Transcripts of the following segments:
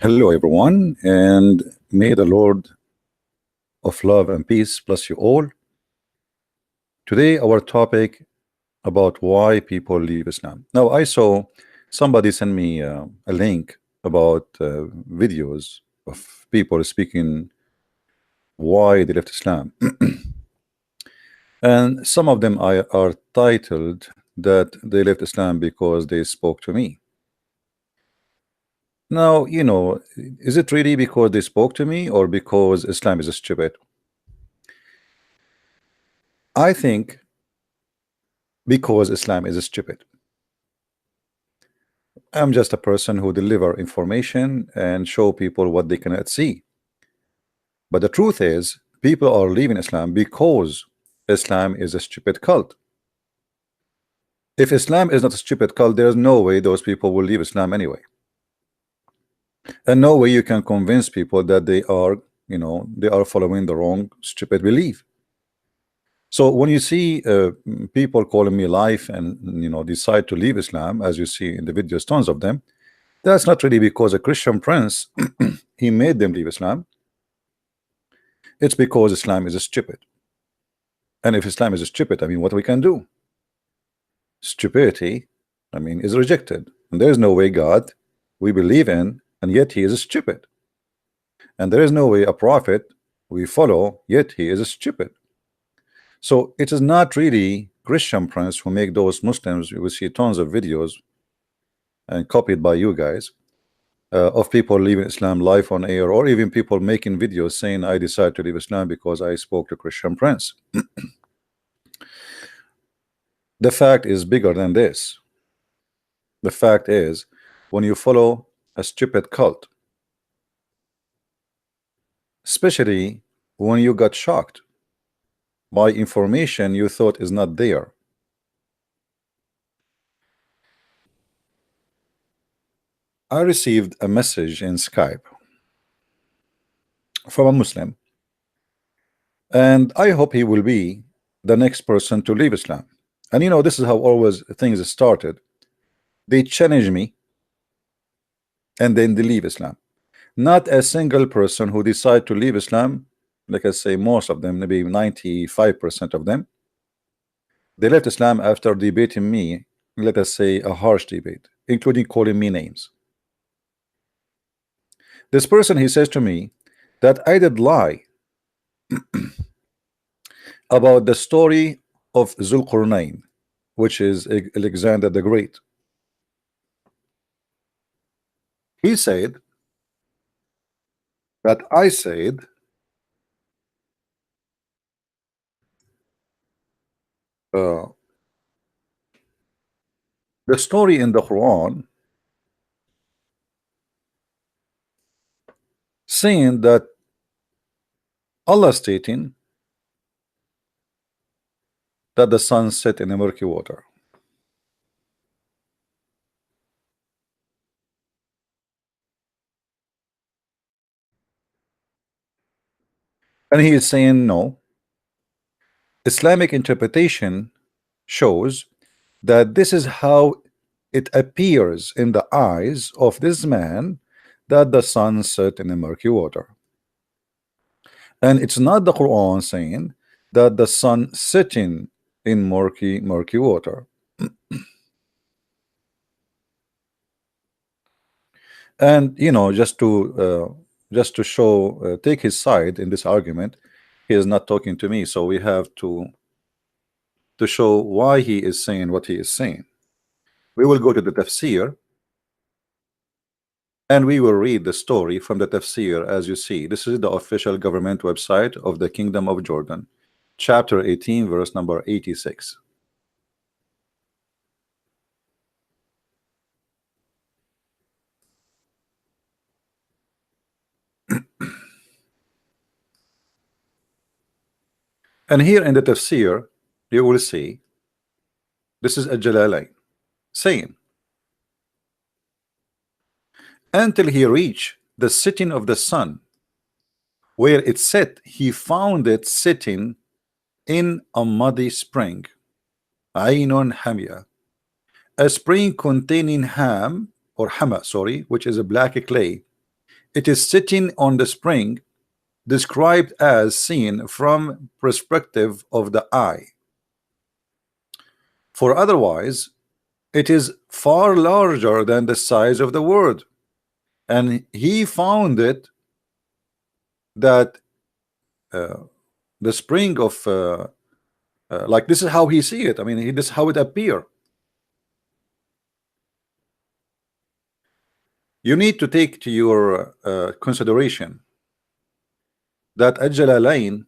Hello, everyone, and may the Lord of love and peace bless you all. Today, our topic about why people leave Islam. Now, I saw somebody send me a link about videos of people speaking why they left Islam, and some of them are titled that they left Islam because they spoke to me. Now, is it really because they spoke to me or because Islam is stupid? I think because Islam is stupid. I'm just a person who deliver information and show people what they cannot see. But the truth is, people are leaving Islam because Islam is a stupid cult. If Islam is not a stupid cult, there's no way those people will leave Islam anyway. And no way you can convince people that they are following the wrong stupid belief. So when you see people calling me life and decide to leave Islam, as you see in the videos, tons of them, that's not really because a Christian prince he made them leave Islam. It's because Islam is stupid. And if Islam is stupid, I mean, what we can do? Stupidity, I mean, is rejected. And there is no way God we believe in, and yet he is stupid. And there is no way a prophet we follow, yet he is stupid. So it is not really Christian prince who make those Muslims. You will see tons of videos and copied by you guys of people leaving Islam live on air, or even people making videos saying I decided to leave Islam because I spoke to Christian prince. The fact is bigger than this. The fact is, when you follow a stupid cult, especially when you got shocked by information you thought is not there. I received a message in Skype from a Muslim, and I hope he will be the next person to leave Islam. And this is how always things started. They challenge me and then they leave Islam. Not a single person who decide to leave Islam, like I say, most of them, maybe 95% of them, they left Islam after debating me, let us say a harsh debate, including calling me names. This person, he says to me that I did lie about the story of Zulqarnain, which is Alexander the Great. He said that I said the story in the Quran saying that Allah stating that the sun set in a murky water. And he is saying no. Islamic interpretation shows that this is how it appears in the eyes of this man, that the sun set in a murky water. And it's not the Quran saying that the sun setting in murky water. And just to show take his side in this argument, he is not talking to me, so we have to show why he is saying what he is saying. We will go to the tafsir and we will read the story from the tafsir. As you see, this is the official government website of the Kingdom of Jordan, chapter 18, verse number 86. And here in the tafsir you will see this is a Jalalain saying, until he reached the setting of the sun, where it set, he found it sitting in a muddy spring, Ainun Hamia, a spring containing ham or hama, sorry, which is a black clay, it is sitting on the spring, described as seen from perspective of the eye. For otherwise, it is far larger than the size of the world. And he found it that the spring of like this is how he see it. I mean, this is how it appear. You need to take to your consideration that Al-Jalalain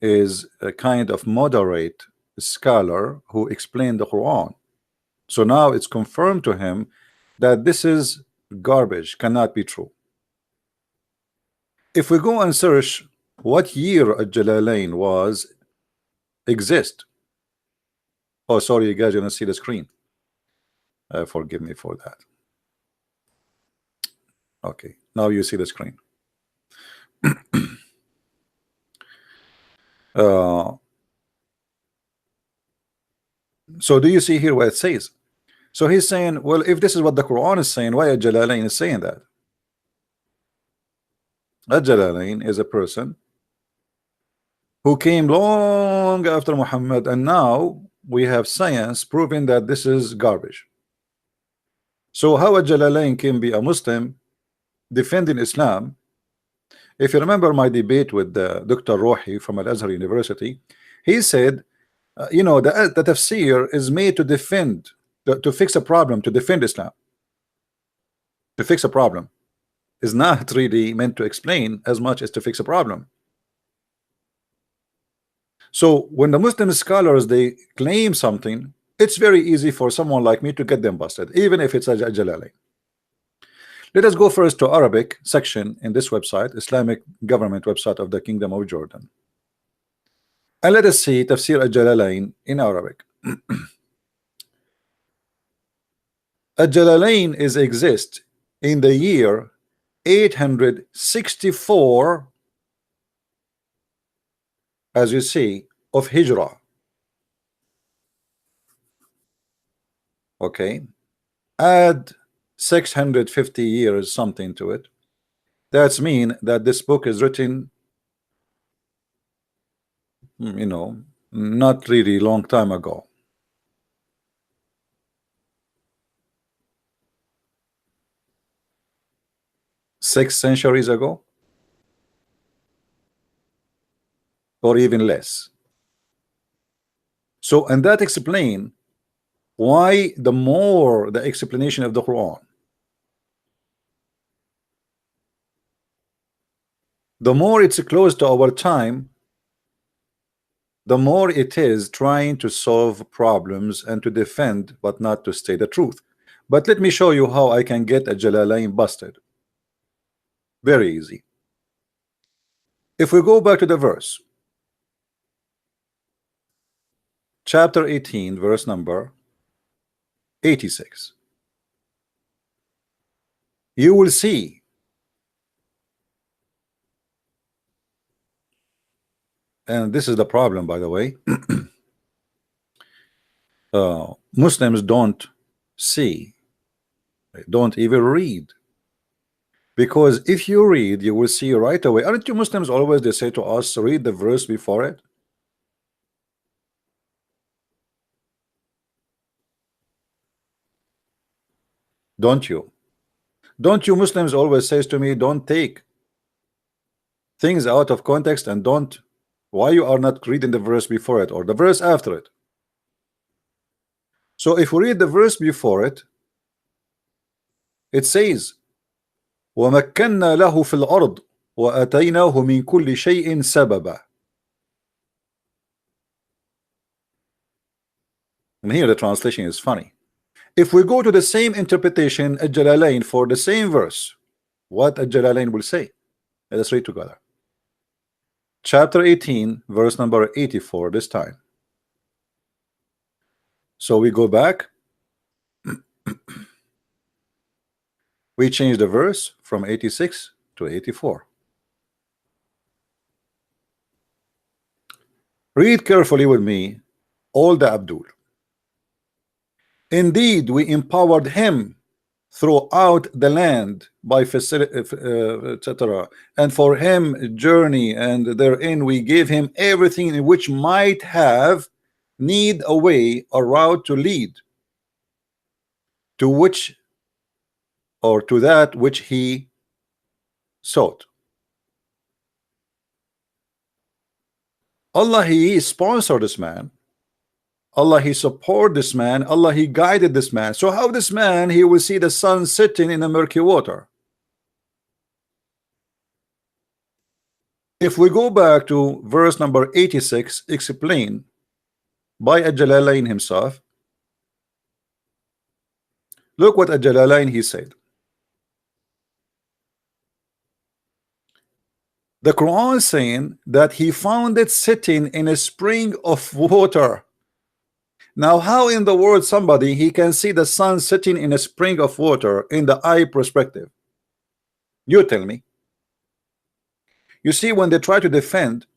is a kind of moderate scholar who explained the Quran. So now it's confirmed to him that this is garbage, cannot be true. If we go and search what year Al-Jalalain was exist. Oh, sorry, you guys, you don't see the screen. Forgive me for that. Okay, now you see the screen. So do you see here what it says? So he's saying, well, if this is what the Quran is saying, why Al-Jalalain is saying that? Al-Jalalain is a person who came long after Muhammad, and now we have science proving that this is garbage. So how Al-Jalalain can be a Muslim defending Islam? If you remember my debate with Dr. Rohi from Al-Azhar University, he said, you know, the tafsir is made to defend, to fix a problem, to defend Islam. To fix a problem is not really meant to explain as much as to fix a problem. So when the Muslim scholars, they claim something, it's very easy for someone like me to get them busted, even if it's a Jalalain. Let us go first to Arabic section in this website, Islamic government website of the Kingdom of Jordan. And let us see Tafsir Al-Jalalain in Arabic. Al-Jalalain exist in the year 864, as you see, of Hijrah. Okay, add 650 years something to it. That's mean that this book is written, you know, not really long time ago. Six centuries ago, or even less. So, and that explain why the more the explanation of the Quran, the more it's close to our time, the more it is trying to solve problems and to defend, but not to say the truth. But let me show you how I can get a Jalalain busted. Very easy. If we go back to the verse, chapter 18, verse number 86, you will see and this is the problem, by the way. Muslims don't see, don't even read, because if you read, you will see right away. Aren't you Muslims always, they say to us, read the verse before it? Don't you? Don't you Muslims always says to me, don't take things out of context, and don't, why you are not reading the verse before it or the verse after it? So if we read the verse before it, it says وَمَكَّنَّا لَهُ فِي الْأَرْضِ وَأَتَيْنَاهُ مِنْ كُلِّ شَيْءٍ سَبَبًا. And here the translation is funny. If we go to the same interpretation Al-Jalalain for the same verse, what Al-Jalalain will say? Let us read together. Chapter 18, verse number 84 this time. So we go back. We change the verse from 86 to 84. Read carefully with me, all the Abdul. Indeed, we empowered him throughout the land by facility, etc. And for him journey, and therein we gave him everything in which might have need a way, a route to lead to which, or to that which he sought. Allah, he sponsored this man. Allah, he supported this man. Allah, he guided this man. So how this man, he will see the sun sitting in the murky water? If we go back to verse number 86, explained by Al-Jalalain himself, look what Al-Jalalain he said. The Quran is saying that he found it sitting in a spring of water. Now, how in the world somebody he can see the sun sitting in a spring of water in the eye perspective? You tell me. You see, when they try to defend,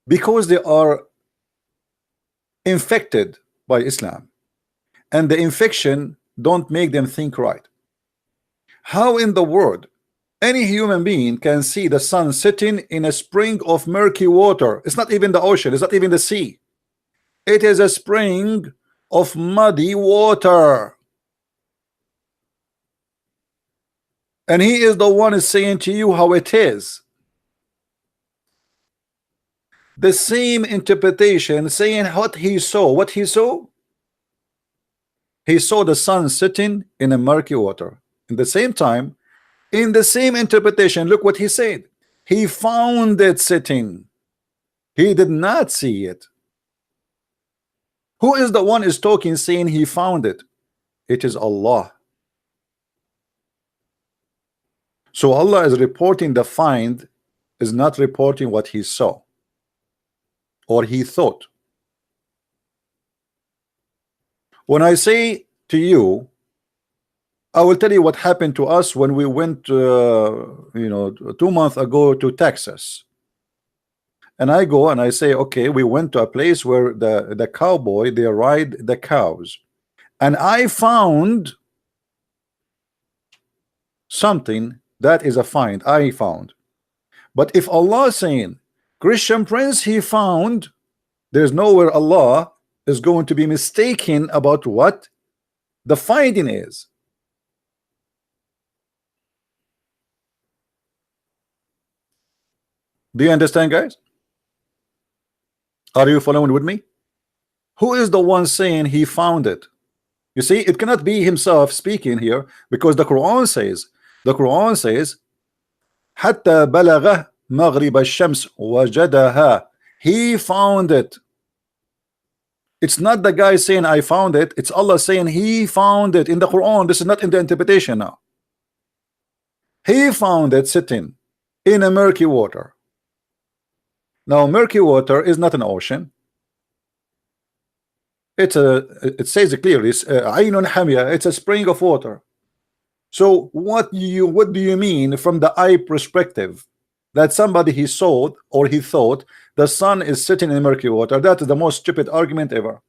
because they are infected by Islam, and the infection don't make them think right. How in the world any human being can see the sun sitting in a spring of murky water? It's not even the ocean, it's not even the sea. It is a spring of muddy water. And he is the one is saying to you how it is. The same interpretation saying what he saw. What he saw? He saw the sun sitting in a murky water. In the same time, in the same interpretation, look what he said. He found it sitting. He did not see it. Who is the one is talking saying he found it? It is Allah. So Allah is reporting the find, is not reporting what he saw or he thought. When I say to you, I will tell you what happened to us when we went 2 months ago to Texas. And I go and I say, okay, we went to a place where the cowboy, they ride the cows, and I found something that is a find. I found. But if Allah is saying Christian Prince he found, there's nowhere Allah is going to be mistaken about what the finding is. Do you understand, guys? Are you following with me? Who is the one saying he found it? You see, it cannot be himself speaking here, because the Quran says, حتى بلغ مغرب الشمس وجدها. He found it. It's not the guy saying I found it, it's Allah saying he found it in the Quran. This is not in the interpretation now. He found it sitting in a murky water. Now, murky water is not an ocean. It says it clearly. It's Aynun Hamia. It's a spring of water. So what do you mean from the eye perspective that somebody he saw or he thought the sun is sitting in murky water? That is the most stupid argument ever.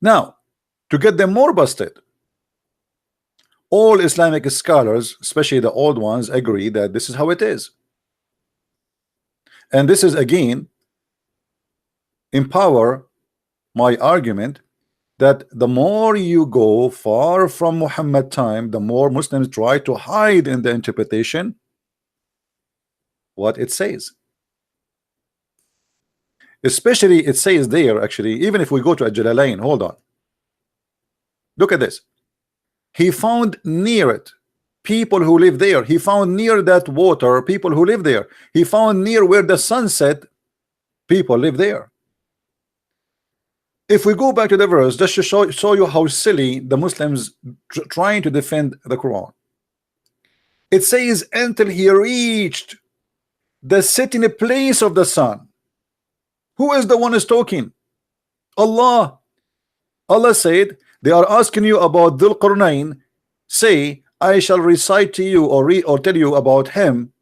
Now, to get them more busted, all Islamic scholars, especially the old ones, agree that this is how it is. And this is again empower my argument that the more you go far from Muhammad time, the more Muslims try to hide in the interpretation what it says. Especially it says there, actually, even if we go to Al-Jalalain, hold on. Look at this. He found near it people who live there. He found near that water people who live there. He found near where the sun set people live there. If we go back to the verse, just to show you how silly the Muslims trying to defend the Quran. It says until he reached the sitting place of the sun. Who is the one who's talking? Allah. Allah said, they are asking you about Dhul Qarnayn. Say, I shall recite to you or tell you about him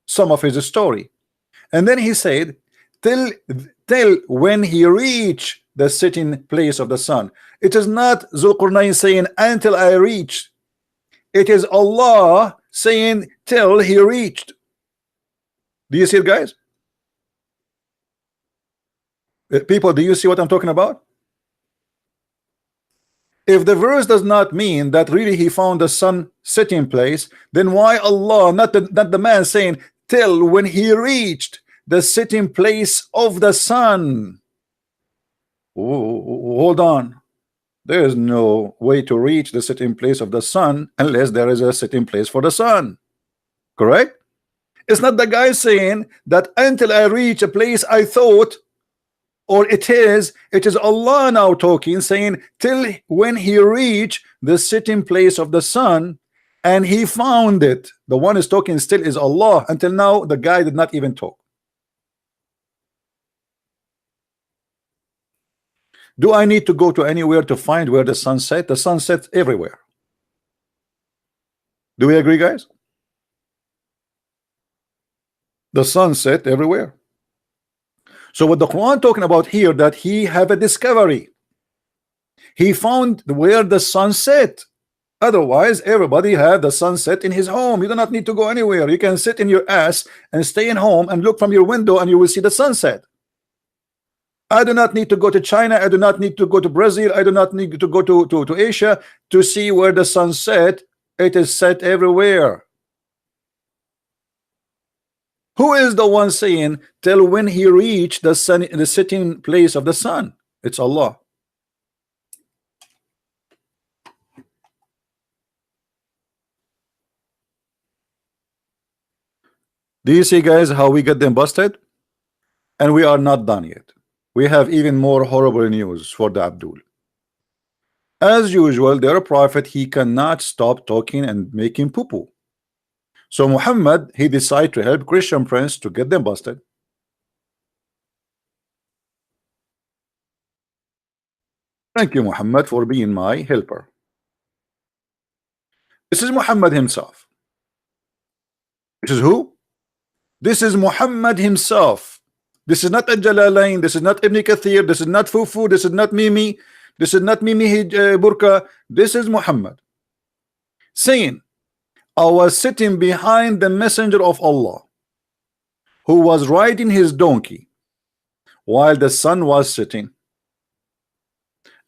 some of his story. And then he said, till when he reached the sitting place of the sun. It is not Zulqarnain saying until I reach. It is Allah saying till he reached. Do you see it, guys? People, do you see what I'm talking about? If the verse does not mean that really he found the sun sitting place, then why Allah, not the man saying till when he reached the sitting place of the sun? Hold on. There is no way to reach the sitting place of the sun unless there is a sitting place for the sun. Correct? It's not the guy saying that until I reach a place I thought, or it is Allah now talking, saying till when he reached the sitting place of the sun and he found it. The one is talking still is Allah. Until now the guy did not even talk. Do I need to go to anywhere to find where the sun set? The sun sets everywhere. Do we agree, guys? The sun set everywhere. So what the Quran talking about here, that he have a discovery. He found where the sun set. Otherwise, everybody have the sunset in his home. You do not need to go anywhere. You can sit in your ass and stay in home and look from your window and you will see the sunset. I do not need to go to China. I do not need to go to Brazil. I do not need to go to Asia to see where the sun set. It is set everywhere. Who is the one saying till when he reached the sun, the sitting place of the sun? It's Allah. Do you see, guys, how we get them busted? And we are not done yet. We have even more horrible news for the Abdul. As usual, their prophet, he cannot stop talking and making poo-poo. So Muhammad, he decided to help Christian Prince to get them busted. Thank you, Muhammad, for being my helper. This is Muhammad himself. This is who? This is Muhammad himself. This is not Al-Jalalain. This is not Ibn Kathir. This is not Fufu. This is not Mimi. This is not Mimi Burka. This is Muhammad saying, I was sitting behind the messenger of Allah who was riding his donkey while the sun was setting.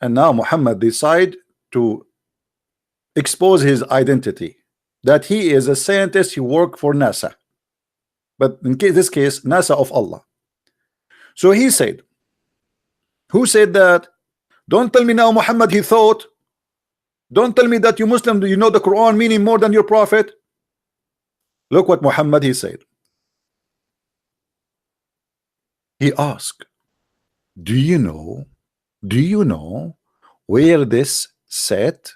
And now Muhammad decided to expose his identity, that he is a scientist. He worked for NASA, but in this case NASA of Allah. So he said, who said that? Don't tell me now Muhammad he thought. Don't tell me that you Muslim, do you know the Quran meaning more than your prophet? Look what Muhammad he said. He asked, do you know where this set?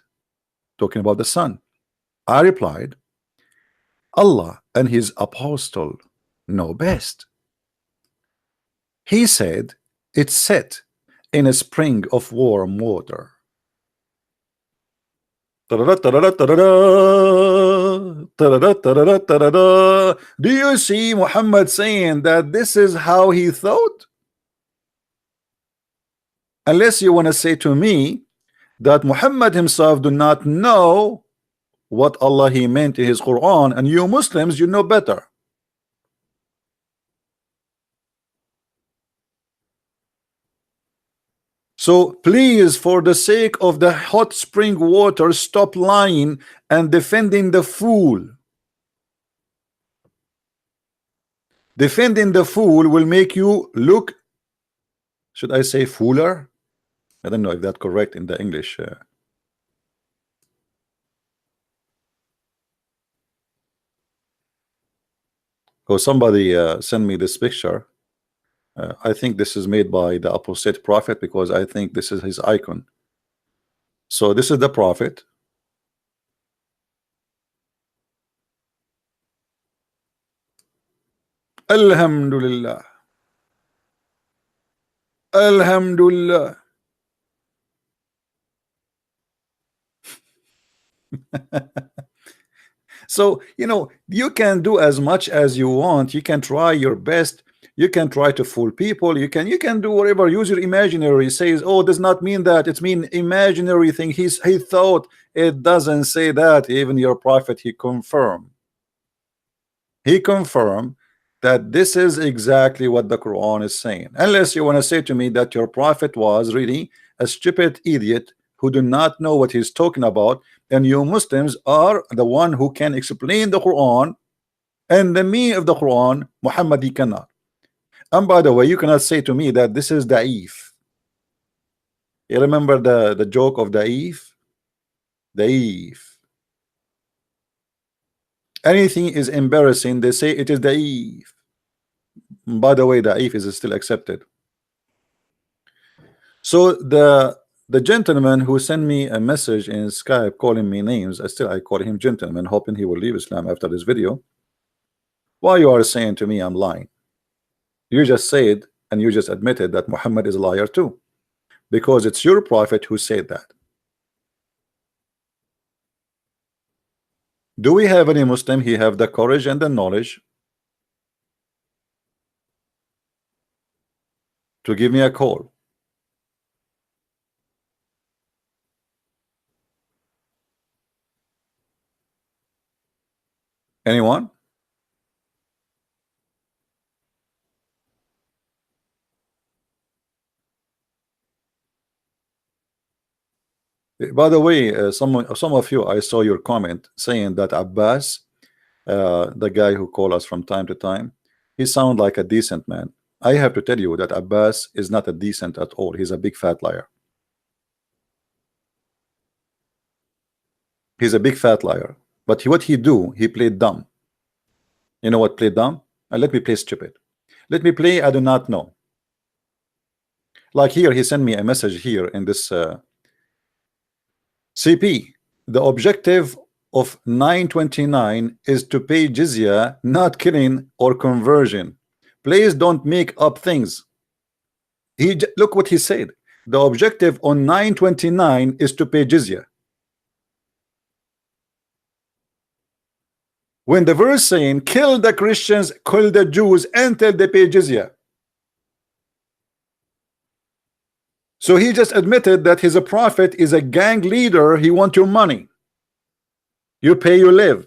Talking about the sun. I replied, Allah and his apostle know best. He said, it's set in a spring of warm water. Do you see Muhammad saying that this is how he thought? Unless you want to say to me that Muhammad himself do not know what Allah he meant in his Quran, and you Muslims, you know better. So please, for the sake of the hot spring water, stop lying and defending the fool. Defending the fool will make you look, should I say fooler? I don't know if that's correct in the English. Oh, somebody send me this picture. I think this is made by the apostate prophet, because I think this is his icon. So this is the prophet. Alhamdulillah. Alhamdulillah. So, you know, you can do as much as you want. You can try your best You can try to fool people. You can do whatever. Use your imaginary. Says, oh, does not mean that. It's mean imaginary thing. He thought. It doesn't say that. Even your prophet, he confirmed. He confirmed that this is exactly what the Quran is saying. Unless you want to say to me that your prophet was really a stupid idiot who do not know what he's talking about, and you Muslims are the one who can explain the Quran and the meaning of the Quran. Muhammad, he cannot. And by the way, you cannot say to me that this is da'if. You remember the joke of da'if? Da'if. Anything is embarrassing, they say it is da'if. By the way, da'if is still accepted. So the gentleman who sent me a message in Skype calling me names, I call him gentleman, hoping he will leave Islam after this video. Why you are saying to me I'm lying? You just said, and you just admitted that Muhammad is a liar too, because it's your prophet who said that. Do we have any Muslim he have the courage and the knowledge to give me a call? Anyone? By the way, some of you, I saw your comment saying that Abbas, the guy who call us from time to time, he sound like a decent man. I have to tell you that Abbas is not a decent at all. He's a big fat liar. He's a big fat liar. But what he do, he played dumb. You know what, play dumb? And let me play stupid. Let me play I do not know. Like here, he sent me a message here in this CP. The objective of 929 is to pay jizya, not killing or conversion. Please don't make up things. Look what he said. The objective on 929 is to pay jizya. When the verse saying kill the Christians, kill the Jews until they pay jizya. So he just admitted that he's a prophet, is a gang leader. He want your money. You pay, you live.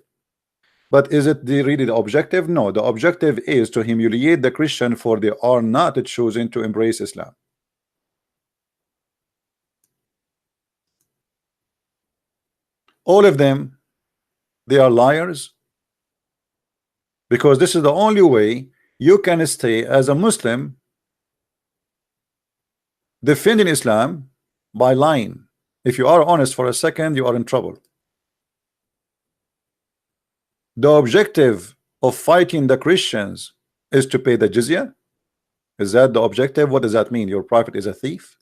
But is it really the objective? No, the objective is to humiliate the Christian, for they are not choosing to embrace Islam. All of them, they are liars, because this is the only way you can stay as a Muslim defending Islam, by lying. If you are honest for a second, you are in trouble. The objective of fighting the Christians is to pay the jizya. Is that the objective? What does that mean? Your prophet is a thief?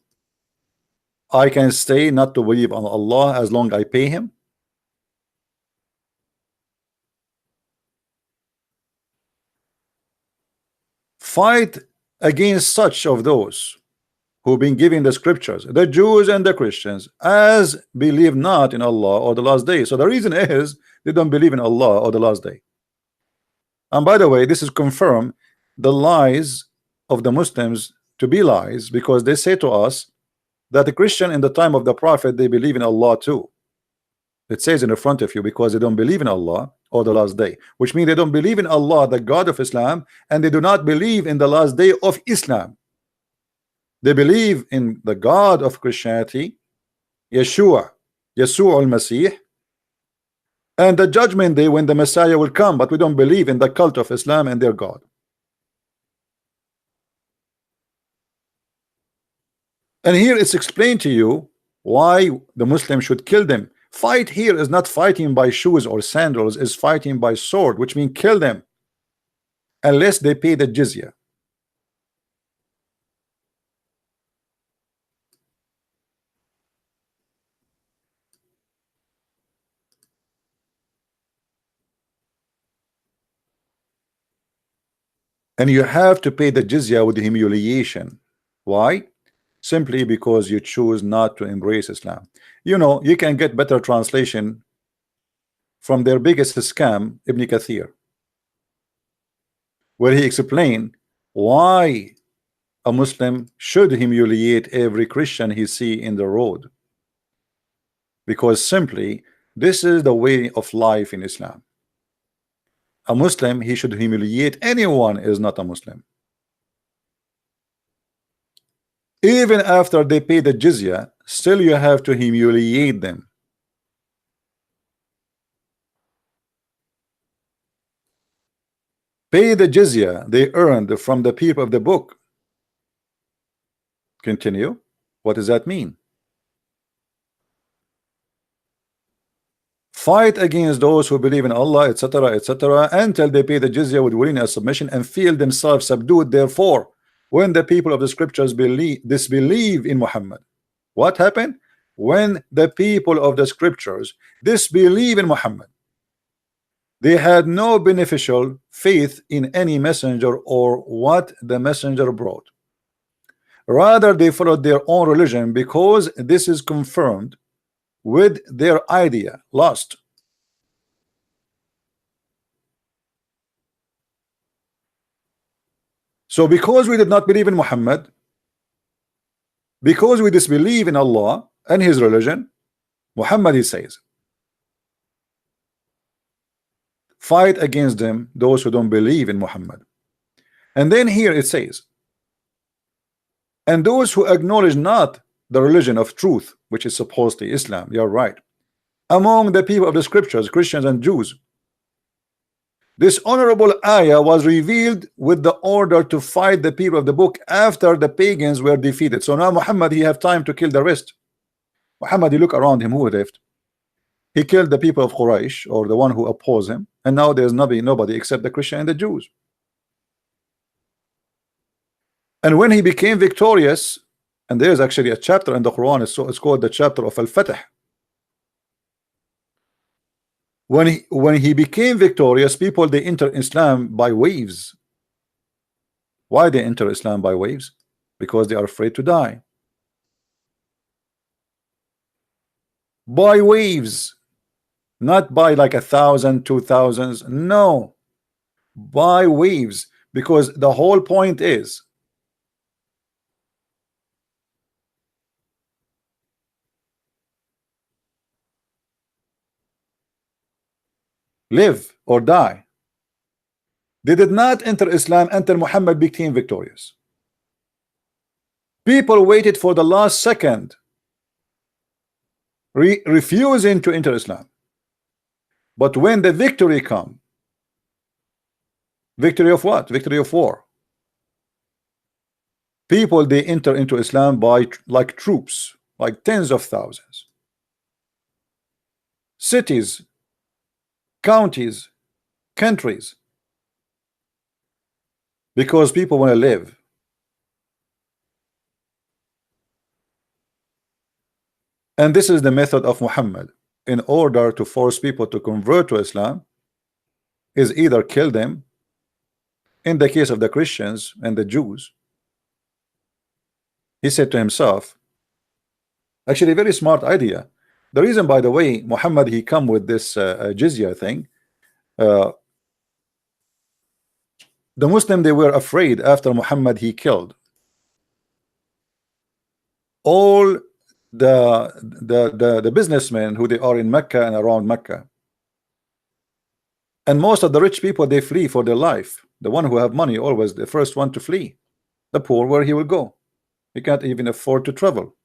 I can stay not to believe on Allah as long as I pay him? Fight against such of those who've been given the scriptures, the Jews and the Christians, as believe not in Allah or the last day. So the reason is they don't believe in Allah or the last day. And by the way, this is confirmed the lies of the Muslims to be lies, because they say to us that the Christian in the time of the prophet, they believe in Allah too. It says in the front of you, because they don't believe in Allah or the last day, which means they don't believe in Allah, the God of Islam, and they do not believe in the last day of Islam. They believe in the God of Christianity, Yeshua al-Masih, and the judgment day when the Messiah will come, but we don't believe in the cult of Islam and their God. And here it's explained to you why the Muslim should kill them. Fight here is not fighting by shoes or sandals, is fighting by sword, which means kill them unless they pay the jizya. And you have to pay the jizya with humiliation. Why? Simply because you choose not to embrace Islam. You know, you can get better translation from their biggest scam, Ibn Kathir, where he explained why a Muslim should humiliate every Christian he see in the road, because simply this is the way of life in Islam. A Muslim, he should humiliate anyone is not a Muslim. Even after they pay the jizya, still you have to humiliate them. Pay the jizya they earned from the people of the book. Continue. What does that mean? Fight against those who believe in Allah, etc., etc., until they pay the jizya with willingness, submission, and feel themselves subdued. Therefore, when the people of the scriptures disbelieve in Muhammad, what happened? When the people of the scriptures disbelieve in Muhammad, they had no beneficial faith in any messenger or what the messenger brought. Rather, they followed their own religion because this is confirmed with their idea lost. So because we did not believe in Muhammad, because we disbelieve in Allah and his religion, Muhammad, he says, fight against them, those who don't believe in Muhammad. And then here it says, and those who acknowledge not the religion of truth, which is supposedly Islam, you're right, among the people of the scriptures, Christians and Jews. This honorable ayah was revealed with the order to fight the people of the book after the pagans were defeated. So now Muhammad, he have time to kill the rest. Muhammad, you look around him, who left? He killed the people of Quraysh, or the one who oppose him, and now there's nobody except the Christian and the Jews. And when he became victorious, and there's actually a chapter in the Quran, it's called the chapter of Al-Fatih. When he became victorious, people, they enter Islam by waves. Why they enter Islam by waves? Because they are afraid to die. By waves, not by like 1,000, 2,000s, no, by waves, because the whole point is live or die. They did not enter Islam until Muhammad became victorious. People waited for the last second, refusing to enter Islam. But when the victory come, victory of what? Victory of war. People, they enter into Islam by like troops, like tens of thousands. Cities, counties, countries, because people want to live. And this is the method of Muhammad in order to force people to convert to Islam, is either kill them, in the case of the Christians and the Jews. He said to himself, actually a very smart idea. The reason, by the way, Muhammad, he come with this jizya thing, the Muslim, they were afraid after Muhammad, he killed all the businessmen who they are in Mecca and around Mecca, and most of the rich people, they flee for their life. The one who have money always the first one to flee. The poor, where he will go? He can't even afford to travel.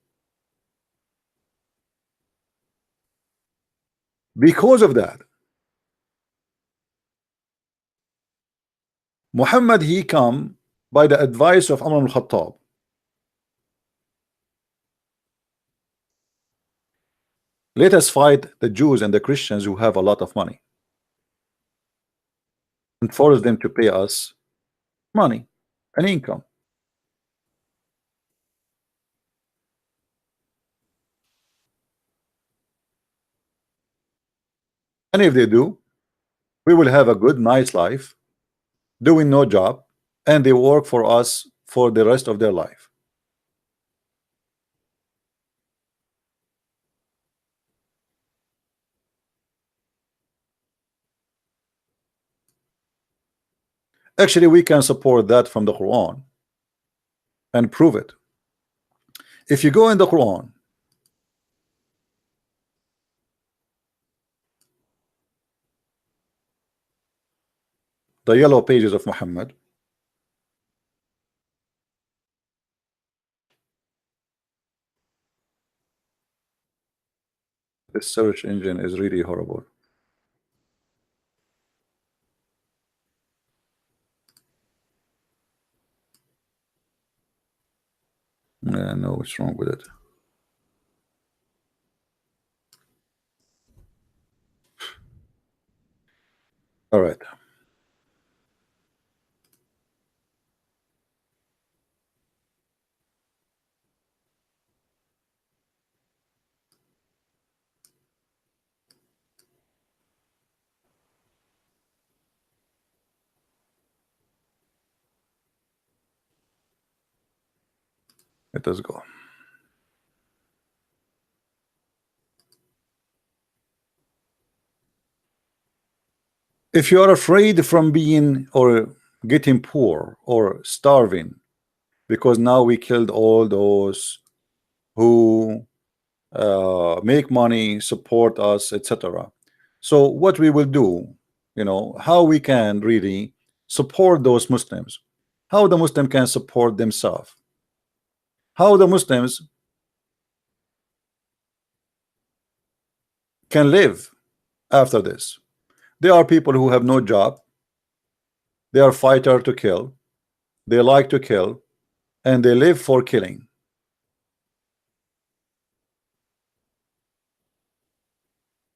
Because of that, Muhammad, he come by the advice of Umar al-Khattab. Let us fight the Jews and the Christians who have a lot of money and force them to pay us money and income. And if they do, we will have a good, nice life, doing no job, and they work for us for the rest of their life. Actually, we can support that from the Quran and prove it. If you go in the Quran, the yellow pages of Muhammad, this search engine is really horrible. I know what's wrong with it. All right. Let us go. If you are afraid from being or getting poor or starving, because now we killed all those who make money, support us, etc. So what we will do, how we can really support those Muslims, how the Muslim can support themselves, how the Muslims can live after this. There are people who have no job, they are fighter to kill, they like to kill, and they live for killing.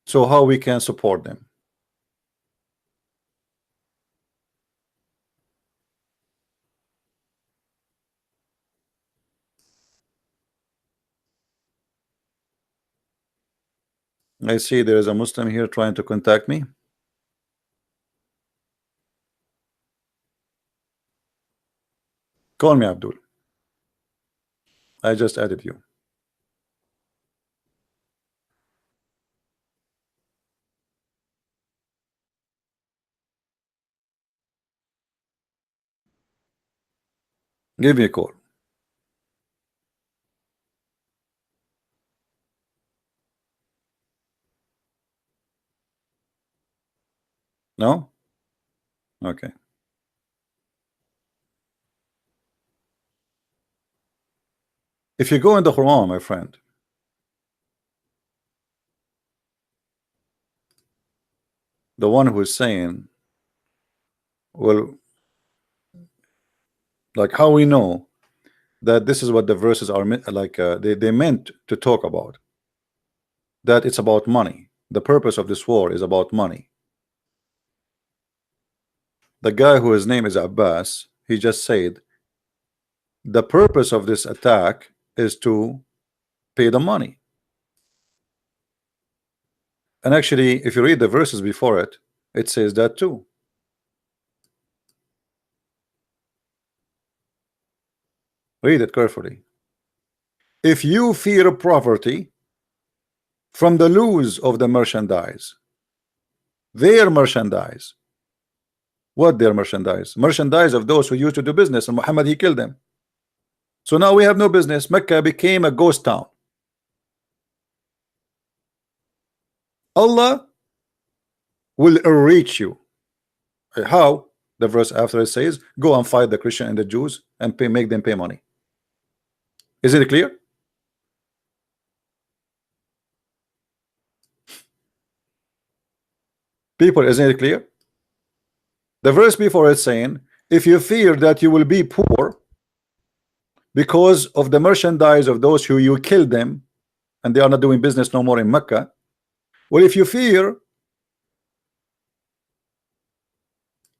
So how we can support them? I see there is a Muslim here trying to contact me. Call me Abdul. I just added you. Give me a call. No? Okay. If you go in the Quran, my friend, the one who is saying, well, like how we know that this is what the verses are like they meant to talk about, that it's about money. The purpose of this war is about money. The guy who his name is Abbas, he just said the purpose of this attack is to pay the money. And actually, if you read the verses before it, it says that too. Read it carefully. If you fear poverty from the loss of the merchandise, their merchandise. What their merchandise? Merchandise of those who used to do business, and Muhammad, he killed them. So now we have no business. Mecca became a ghost town. Allah will enrich you. How? The verse after it says, go and fight the Christian and the Jews and make them pay money. Is it clear? People, isn't it clear? The verse before it's saying, if you fear that you will be poor because of the merchandise of those who you killed them and they are not doing business no more in Mecca. Well, if you fear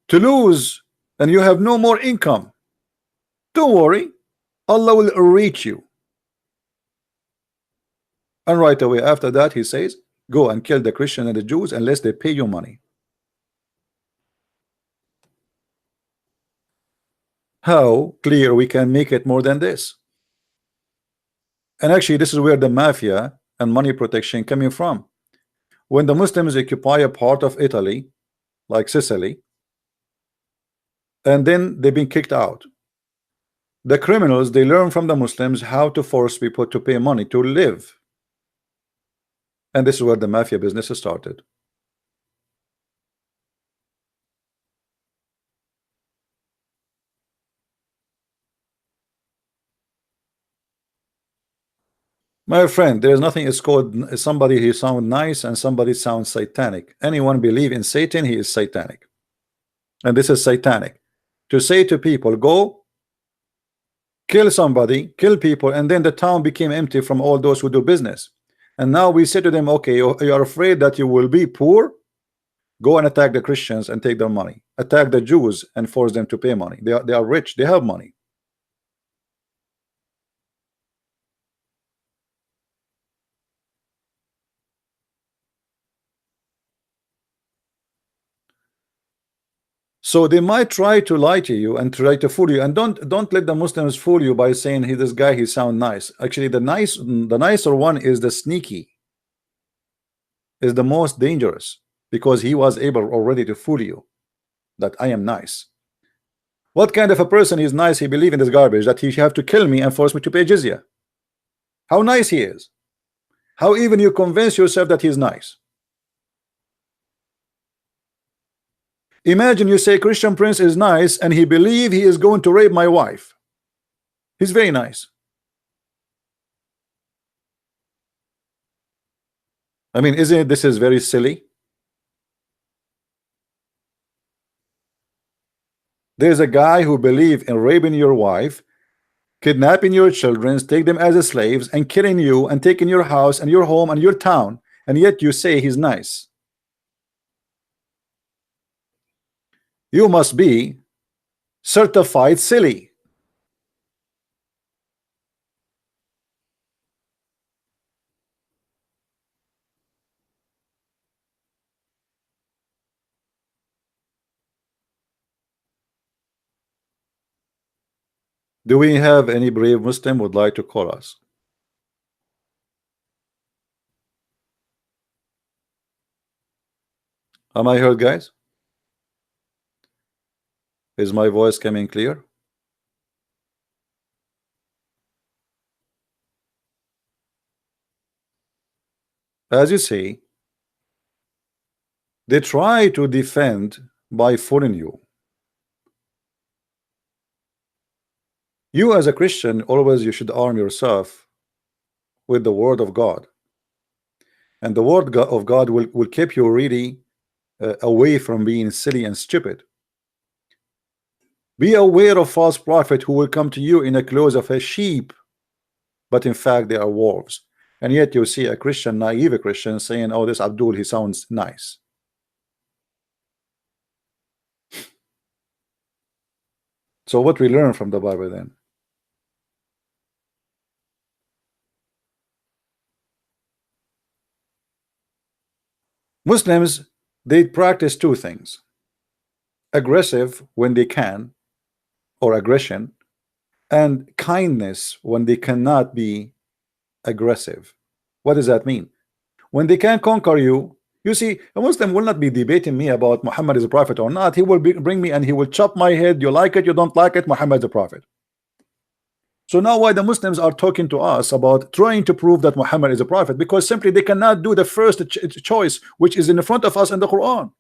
to lose and you have no more income, don't worry, Allah will reach you. And right away after that he says, go and kill the Christian and the Jews unless they pay you money. How clear we can make it more than this? And actually this is where the mafia and money protection coming from. When the Muslims occupy a part of Italy like Sicily, and then they've been kicked out. The criminals, they learn from the Muslims how to force people to pay money to live, and this is where the mafia business started. My friend, there is nothing. It's called somebody who sounds nice and somebody sounds satanic. Anyone believe in Satan, he is satanic, and this is satanic. To say to people, go kill somebody, kill people, and then the town became empty from all those who do business. And now we say to them, okay, you are afraid that you will be poor, go and attack the Christians and take their money, attack the Jews and force them to pay money. They are rich, they have money. So they might try to lie to you and try to fool you, and don't let the Muslims fool you by saying, hey, this guy, he sound nice. Actually, the nicer one is the sneaky, is the most dangerous, because he was able already to fool you that I am nice. What kind of a person is nice? He believe in this garbage that he have to kill me and force me to pay jizya. How nice he is. How even you convince yourself that he's nice. Imagine you say Christian Prince is nice and he believe he is going to rape my wife. He's very nice. I mean, isn't it, this is very silly? There's a guy who believe in raping your wife, kidnapping your children, take them as slaves, and killing you and taking your house and your home and your town, and yet you say he's nice. You must be certified silly. Do we have any brave Muslim would like to call us? Am I heard, guys? Is my voice coming clear? As you see, they try to defend by fooling you. You as a Christian, always you should arm yourself with the word of God, and the word of God will keep you really away from being silly and stupid. Be aware of false prophet who will come to you in the clothes of a sheep, but in fact they are wolves. And yet you see a Christian, naive Christian, saying, oh, this Abdul, he sounds nice. So what we learn from the Bible then? Muslims, they practice two things: aggressive when they can, or aggression, and kindness when they cannot be aggressive. What does that mean? When they can conquer you, you see, a Muslim will not be debating me about Muhammad is a prophet or not. He will bring me and he will chop my head. You like it, you don't like it, Muhammad is a prophet. So now why the Muslims are talking to us about trying to prove that Muhammad is a prophet? Because simply they cannot do the first choice, which is in the front of us in the Quran.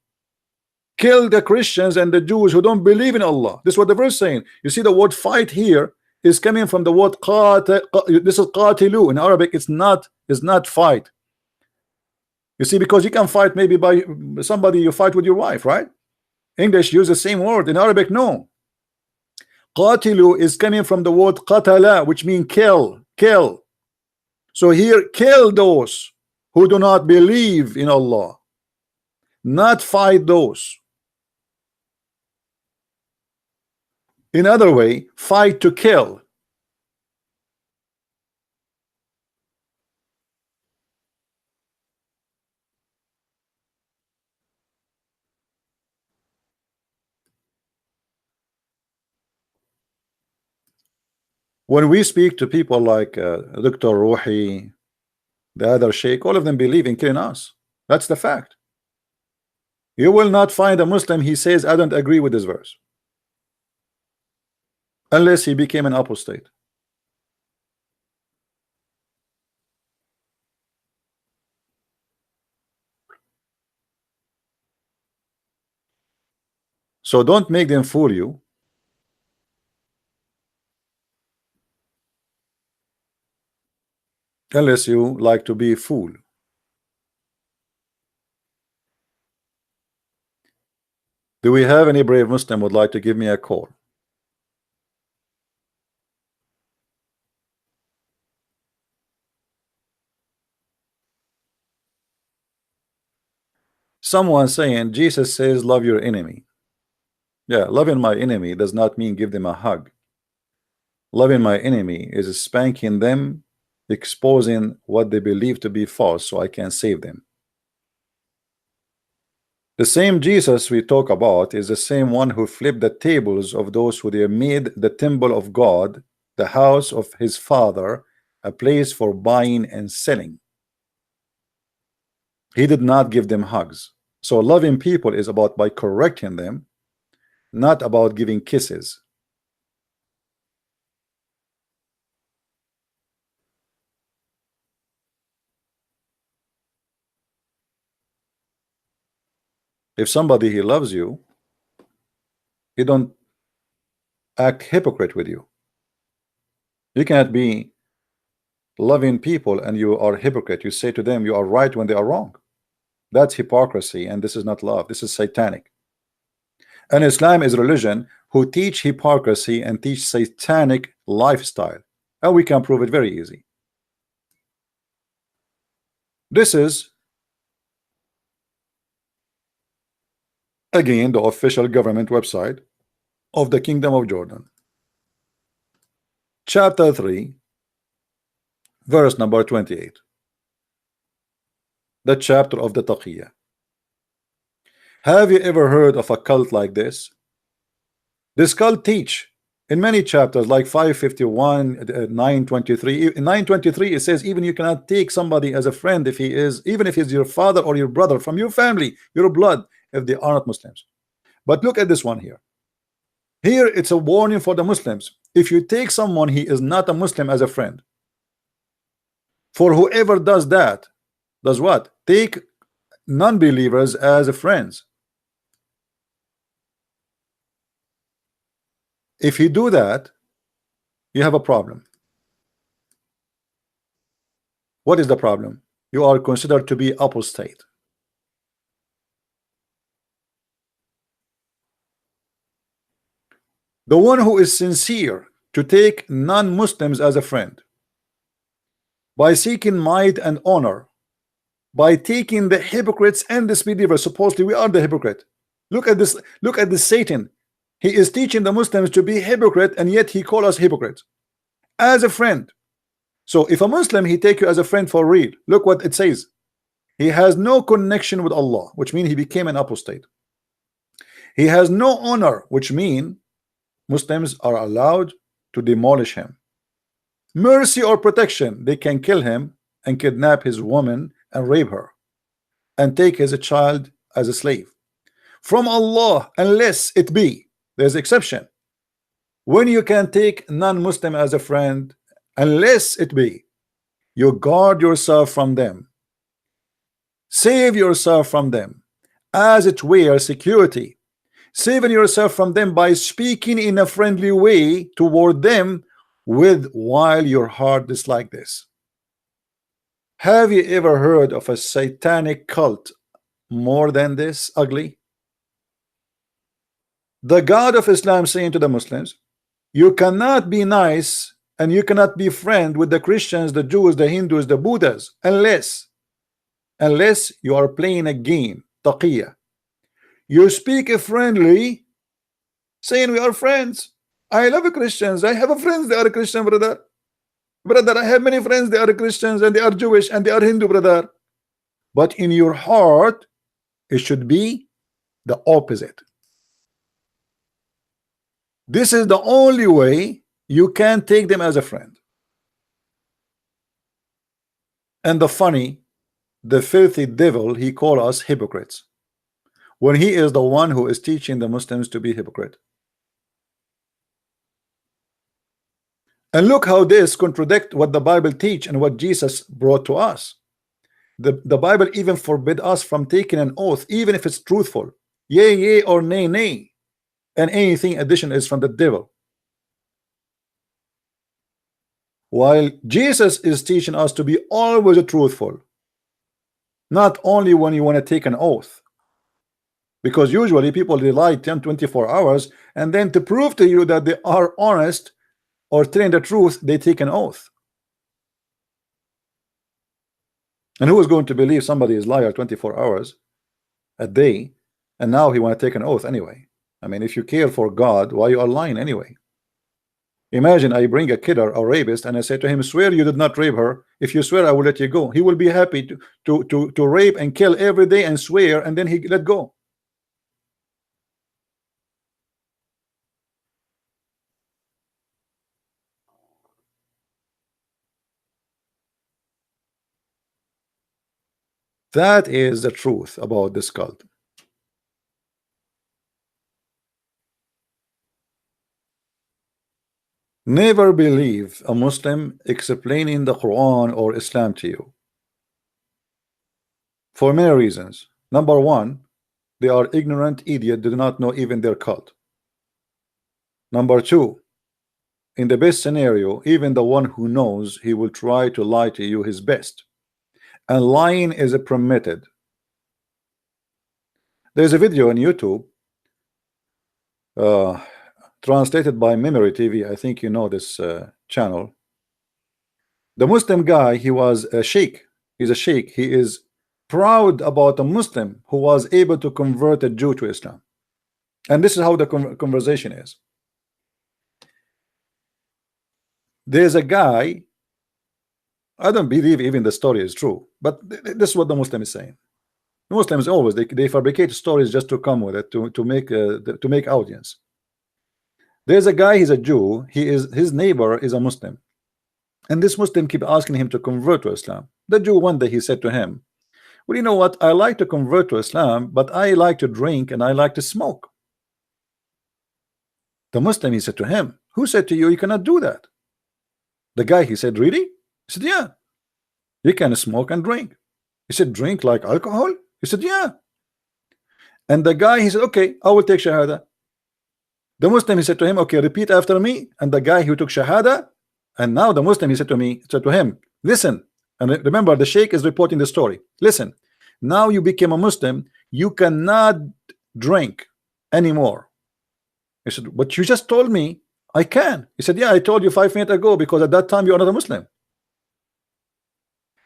Kill the Christians and the Jews who don't believe in Allah. This is what the verse is saying. You see the word fight here is coming from the word qatil. This is qatilu. In Arabic it's not fight. You see, because you can fight maybe by somebody you fight with your wife, right? English use the same word. In Arabic, no. Qatilu is coming from the word qatala, which means kill. So here, kill those who do not believe in Allah, not fight those. In other way, fight to kill. When we speak to people like Dr. Ruhi, the other sheikh, all of them believe in killing us. That's the fact. You will not find a Muslim he says I don't agree with this verse. unless he became an apostate. So don't make them fool you. Unless you like to be fooled. Do we have any brave Muslim would like to give me a call? Someone saying Jesus says love your enemy. Yeah, loving my enemy does not mean give them a hug. Loving my enemy is spanking them, exposing what they believe to be false so I can save them. The same Jesus we talk about is the same one who flipped the tables of those who they made the temple of God, the house of his father, a place for buying and selling. He did not give them hugs. So loving people is about by correcting them, not about giving kisses. If somebody he loves you, he don't act hypocrite with you. You cannot be loving people and you are hypocrite. You say to them you are right when they are wrong. That's hypocrisy, and this is not love. This is satanic. And Islam is a religion who teach hypocrisy and teach satanic lifestyle, and we can prove it very easy. This is again the official government website of the Kingdom of Jordan, chapter 3, verse number 28, the chapter of the Taqiyya. Have you ever heard of a cult like this? This cult teach in many chapters like 551, 923. In 923 it says even you cannot take somebody as a friend if he is, even if he's your father or your brother from your family, your blood, if they are not Muslims. But look at this one here. Here it's a warning for the Muslims. If you take someone he is not a Muslim as a friend, for whoever does that, does what? Take non-believers as friends. If you do that, you have a problem. What is the problem? You are considered to be apostate. The one who is sincere to take non-Muslims as a friend, by seeking might and honor, by taking the hypocrites and disbelievers. Supposedly we are the hypocrite. Look at this. Look at this Satan. He is teaching the Muslims to be hypocrite, and yet he calls us hypocrites as a friend. So if a Muslim he take you as a friend for real, look what it says. He has no connection with Allah, which means he became an apostate. He has no honor, which means Muslims are allowed to demolish him. Mercy or protection, they can kill him and kidnap his woman and rape her and take his child as a slave from Allah, unless it be, there's exception, when you can take non-Muslim as a friend, unless it be you guard yourself from them, save yourself from them, as it were security, saving yourself from them by speaking in a friendly way toward them, with while your heart is like this. Have you ever heard of a satanic cult more than this ugly? The God of Islam saying to the Muslims, you cannot be nice and you cannot be friend with the Christians, the Jews, the Hindus, the Buddhas, unless you are playing a game, taqiyya. You speak friendly, saying we are friends. I love Christians. I have friends, they are Christian, brother. Brother, I have many friends, they are Christians and they are Jewish and they are Hindu, brother. But in your heart, it should be the opposite. This is the only way you can take them as a friend. And the funny, the filthy devil, he call us hypocrites, when he is the one who is teaching the Muslims to be hypocrite. And look how this contradict what the Bible teach and what Jesus brought to us. The Bible even forbid us from taking an oath, even if it's truthful. Yea, yea, or nay, nay. And anything addition is from the devil. While Jesus is teaching us to be always truthful, not only when you want to take an oath. Because usually people they lie 10-24 hours, and then to prove to you that they are honest or telling the truth, they take an oath. And who is going to believe somebody is liar 24 hours a day, and now he want to take an oath anyway? I mean, if you care for God, why you are lying anyway? Imagine I bring a killer or rapist and I say to him, swear you did not rape her. If you swear, I will let you go. He will be happy to rape and kill every day and swear, and then he let go. That is the truth about this cult. Never believe a Muslim explaining the Quran or Islam to you for many reasons. Number one, they are ignorant idiot, do not know even their cult. Number two, in the best scenario, even the one who knows, he will try to lie to you his best, and lying is permitted. There's a video on YouTube translated by Memory TV. I think you know this channel. The Muslim guy, he was a sheikh. He's a sheikh. He is proud about a Muslim who was able to convert a Jew to Islam. And this is how the conversation is. There's a guy, I don't believe even the story is true, but this is what the Muslim is saying. The Muslims always they fabricate stories just to come with it to make audience. There's a guy, he's a Jew, his neighbor is a Muslim, and this Muslim keep asking him to convert to Islam. The Jew one day he said to him, well, you know what, I like to convert to Islam, but I like to drink and I like to smoke. The Muslim, he said to him, who said to you you cannot do that? The guy, he said, really? He said, yeah, you can smoke and drink. He said, drink like alcohol? He said, yeah. And the guy, he said, okay, I will take Shahada. The Muslim, he said to him, okay, repeat after me. And the guy who took Shahada, and now the Muslim, he said to him, listen, and remember the Sheikh is reporting the story. Listen, now you became a Muslim, you cannot drink anymore. He said, but you just told me I can. He said, yeah, I told you 5 minutes ago, because at that time you are not a Muslim.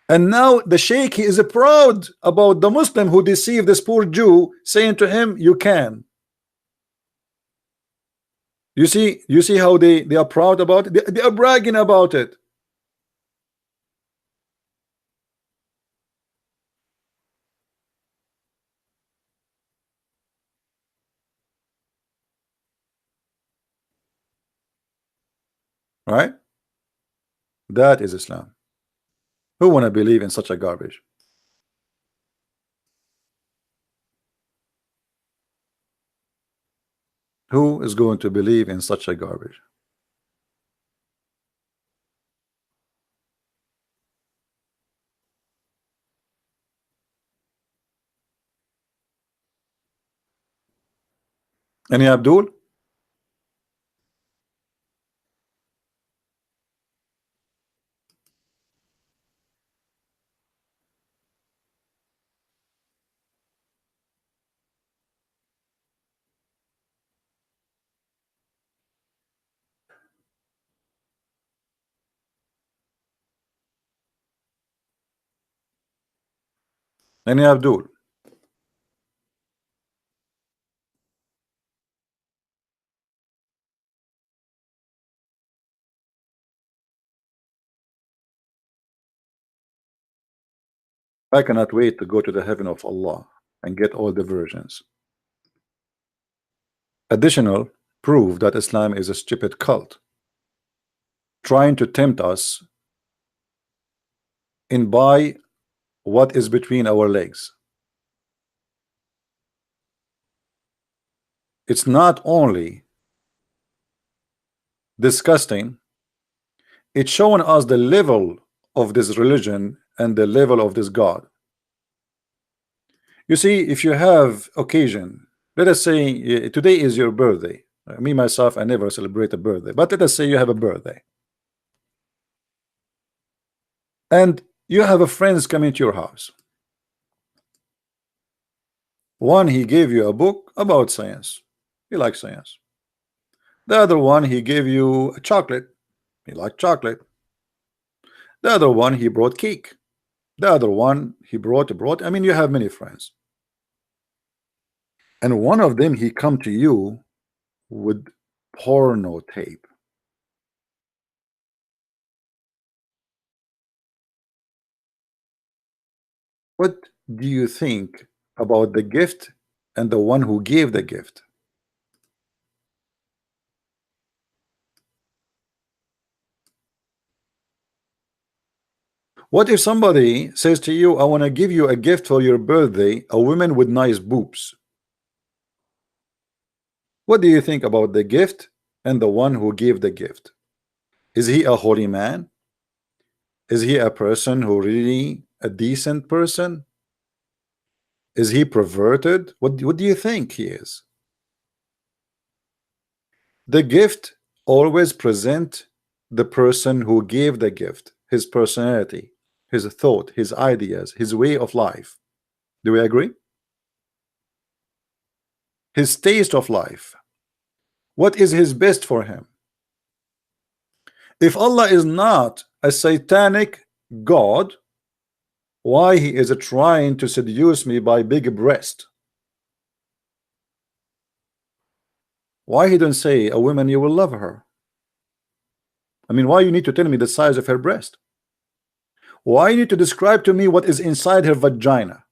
And now the Sheikh, he is proud about the Muslim who deceived this poor Jew, saying to him, you can. You see how they are proud about it? They are bragging about it. Right? That is Islam. Who want to believe in such a garbage? Who is going to believe in such a garbage? Any Abdul? Any Abdul? I cannot wait to go to the heaven of Allah and get all the versions. Additional proof that Islam is a stupid cult, trying to tempt us in by what is between our legs. It's not only disgusting, It's showing us the level of this religion and the level of this God. You see, if you have occasion, let us say today is your birthday. Me myself, I never celebrate a birthday, but let us say you have a birthday, and you have a friends coming to your house. One, he gave you a book about science. He likes science. The other one, he gave you a chocolate. He liked chocolate. The other one, he brought cake. The other one, he brought. I mean, you have many friends, and one of them, he come to you with porno tape. What do you think about the gift and the one who gave the gift? What if somebody says to you, I want to give you a gift for your birthday, a woman with nice boobs? What do you think about the gift and the one who gave the gift? Is he a holy man? Is he a person who really a decent person? Is he perverted? What do you think he is? The gift always present the person who gave the gift, his personality, his thought, his ideas, his way of life. Do we agree? His taste of life. What is his best for him? If Allah is not a satanic God, why he is trying to seduce me by big breast? Why he don't say a woman you will love her? I mean, why you need to tell me the size of her breast? Why you need to describe to me what is inside her vagina?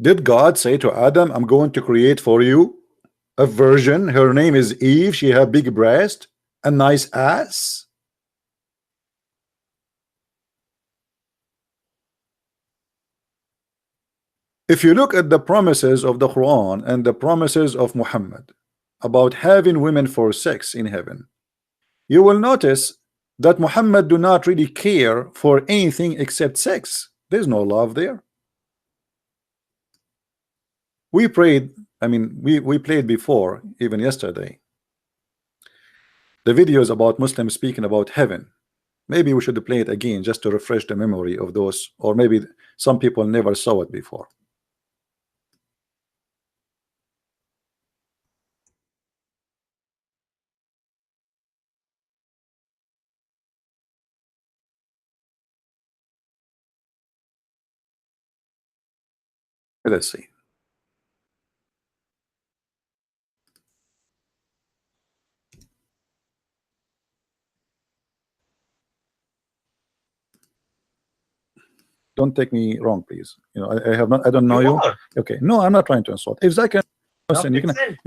Did God say to Adam, I'm going to create for you a virgin, her name is Eve, she have big breast, a nice ass? If you look at the promises of the Quran and the promises of Muhammad about having women for sex in heaven, you will notice that Muhammad do not really care for anything except sex. There's no love there. We prayed, I mean, we played before, even yesterday, the videos about Muslims speaking about heaven. Maybe we should play it again just to refresh the memory of those, or maybe some people never saw it before. Let's see. Don't take me wrong, please. You know, I have not. I don't know you. Okay, no, I'm not trying to insult. If Zach can, you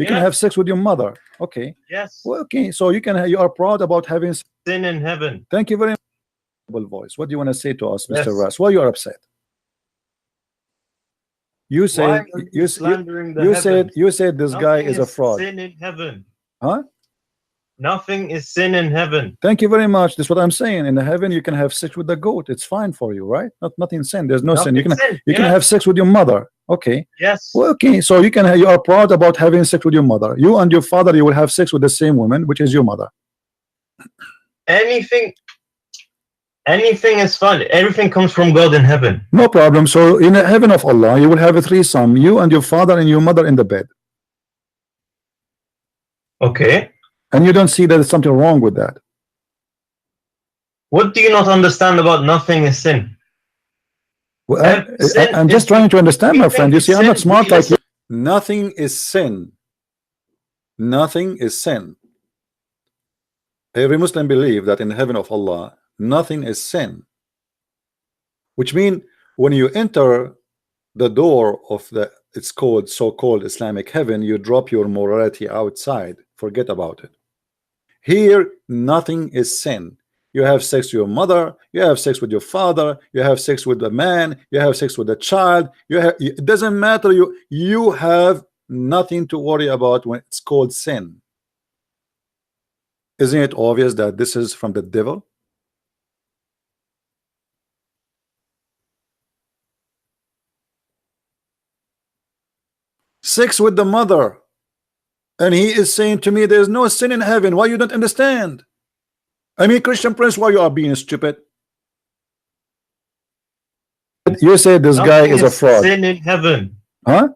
can have sex with your mother. Okay. Yes. Well, okay. So you can. You are proud about having sin in heaven. Thank you very much. Voice. What do you want to say to us, Mr. Ras? Why you are upset? You said you said this guy is a fraud. Sin in heaven. Huh? Nothing is sin in heaven. Thank you very much. That's what I'm saying. In the heaven, you can have sex with the goat. It's fine for you, right? Nothing sin. There's no sin. You can have sex with your mother. Okay. Yes. Well, okay. So you can. You are proud about having sex with your mother. You and your father, you will have sex with the same woman, which is your mother. Anything is fun. Everything comes from God in heaven. No problem. So in the heaven of Allah, you will have a threesome. You and your father and your mother in the bed. Okay. And you don't see that there's something wrong with that. What do you not understand about nothing is sin? Well, I'm just trying to understand, my friend. You see, I'm not smart like you. Nothing is sin. Nothing is sin. Every Muslim believes that in the heaven of Allah, nothing is sin. Which means when you enter the door of the, it's called so-called Islamic heaven, you drop your morality outside. Forget about it. Here, nothing is sin. You have sex with your mother, you have sex with your father, you have sex with a man, you have sex with a child. It doesn't matter. You have nothing to worry about when it's called sin. Isn't it obvious that this is from the devil? Sex with the mother, and he is saying to me there's no sin in heaven. Why you don't understand? I mean, Christian Prince, why you are being stupid? You say this guy is a fraud. Sin in heaven. Huh?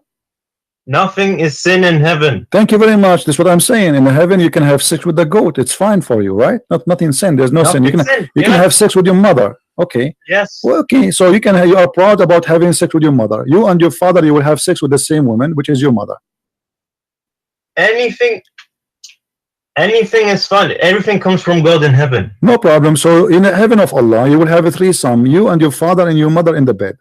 Nothing is sin in heaven. Thank you very much. That's what I'm saying. In heaven, you can have sex with the goat. It's fine for you, right? Nothing sin. There's no sin. You can have sex with your mother. Okay. Yes. Well, okay. So you are proud about having sex with your mother. You and your father, you will have sex with the same woman, which is your mother. Anything is fine. Everything comes from God in heaven. No problem. So in the heaven of Allah, you will have a threesome. You and your father and your mother in the bed.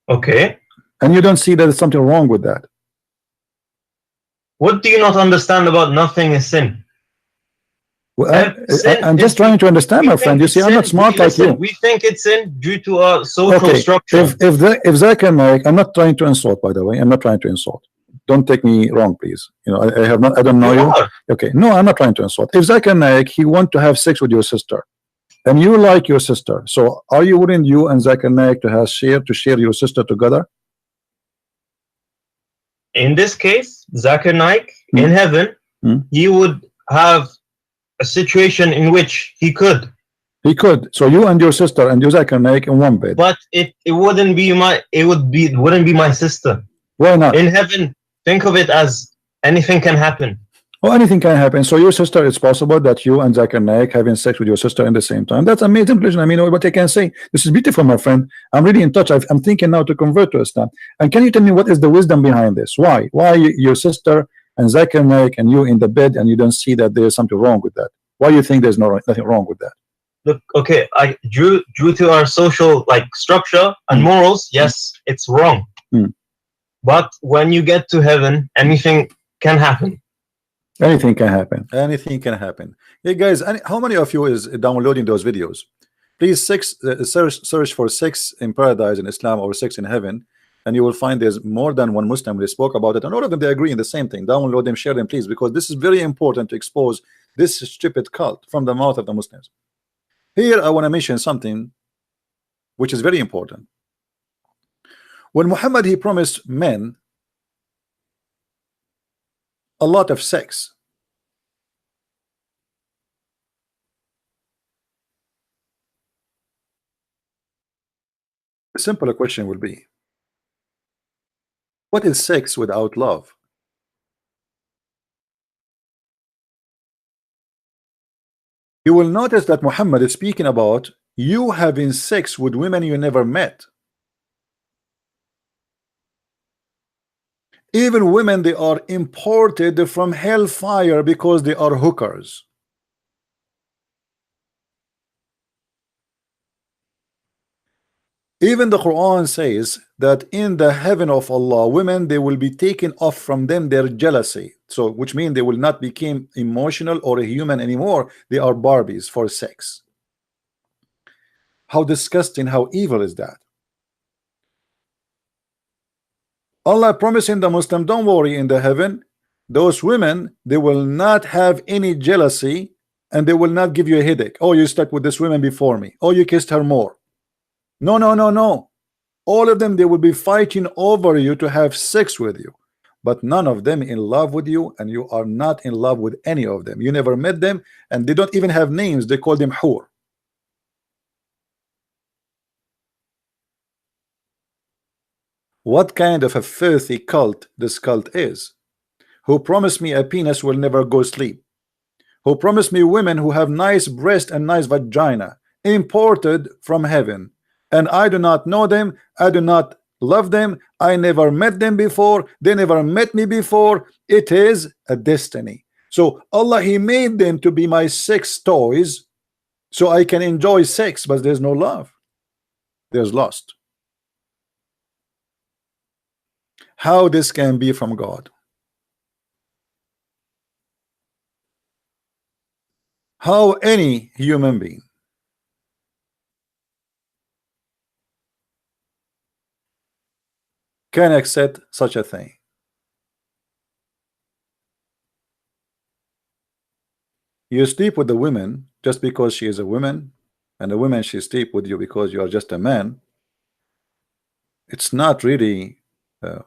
Okay. And you don't see that there's something wrong with that. What do you not understand about nothing is sin? Well, I'm just trying to understand, my friend. You see, I'm not smart like you. We think it's sin due to our social structure. If Zakir Naik, I'm not trying to insult, by the way. I'm not trying to insult. Don't take me wrong, please. You know, I don't know you. Okay, no, I'm not trying to insult. If Zakir Naik, he want to have sex with your sister, and you like your sister, so are you willing, you and Zakir Naik, to share your sister together? In this case, Zakir Naik in heaven, he would have a situation in which he could. He could. So you and your sister and you Zakir Naik in one bed. But it wouldn't be my sister. Why not? In heaven, think of it as anything can happen. Oh, anything can happen. So your sister, it's possible that you and Zakir Naik having sex with your sister in the same time. That's amazing. I mean, what I can say. This is beautiful, my friend. I'm really in touch. I'm thinking now to convert to Islam. And can you tell me what is the wisdom behind this? Why your sister and Zakir Naik and you in the bed and you don't see that there's something wrong with that? Why you think there's nothing wrong with that? Look, okay, due to our social structure and morals, yes, it's wrong. But when you get to heaven, anything can happen. Anything can happen. Anything can happen. Hey guys, how many of you is downloading those videos? Please search for sex in paradise in Islam or sex in heaven, and you will find there's more than one Muslim. They spoke about it, and all of them they agree in the same thing. Download them, share them, please, because this is very important to expose this stupid cult from the mouth of the Muslims. Here I want to mention something which is very important. When Muhammad, he promised men a lot of sex. A simple question would be, what is sex without love? You will notice that Muhammad is speaking about you having sex with women you never met. Even women, they are imported from hellfire because they are hookers. Even the Quran says that in the heaven of Allah, women, they will be taken off from them their jealousy. So which means they will not become emotional or a human anymore. They are Barbies for sex. How disgusting, how evil is that? Allah promising the Muslim, don't worry, in the heaven, those women, they will not have any jealousy and they will not give you a headache. Oh, you stuck with this woman before me. Oh, you kissed her more. No, no, no, no. All of them, they will be fighting over you to have sex with you, but none of them in love with you, and you are not in love with any of them. You never met them, and they don't even have names. They call them hur. What kind of a filthy cult this cult is? Who promised me a penis will never go sleep? Who promised me women who have nice breast and nice vagina imported from heaven? And I do not know them, I do not love them, I never met them before, they never met me before. It is a destiny. So Allah, he made them to be my sex toys so I can enjoy sex, but there's no love. There's lust. How this can be from God? How any human being can accept such a thing? You sleep with the woman just because she is a woman, and the woman she sleep with you because you are just a man. It's not really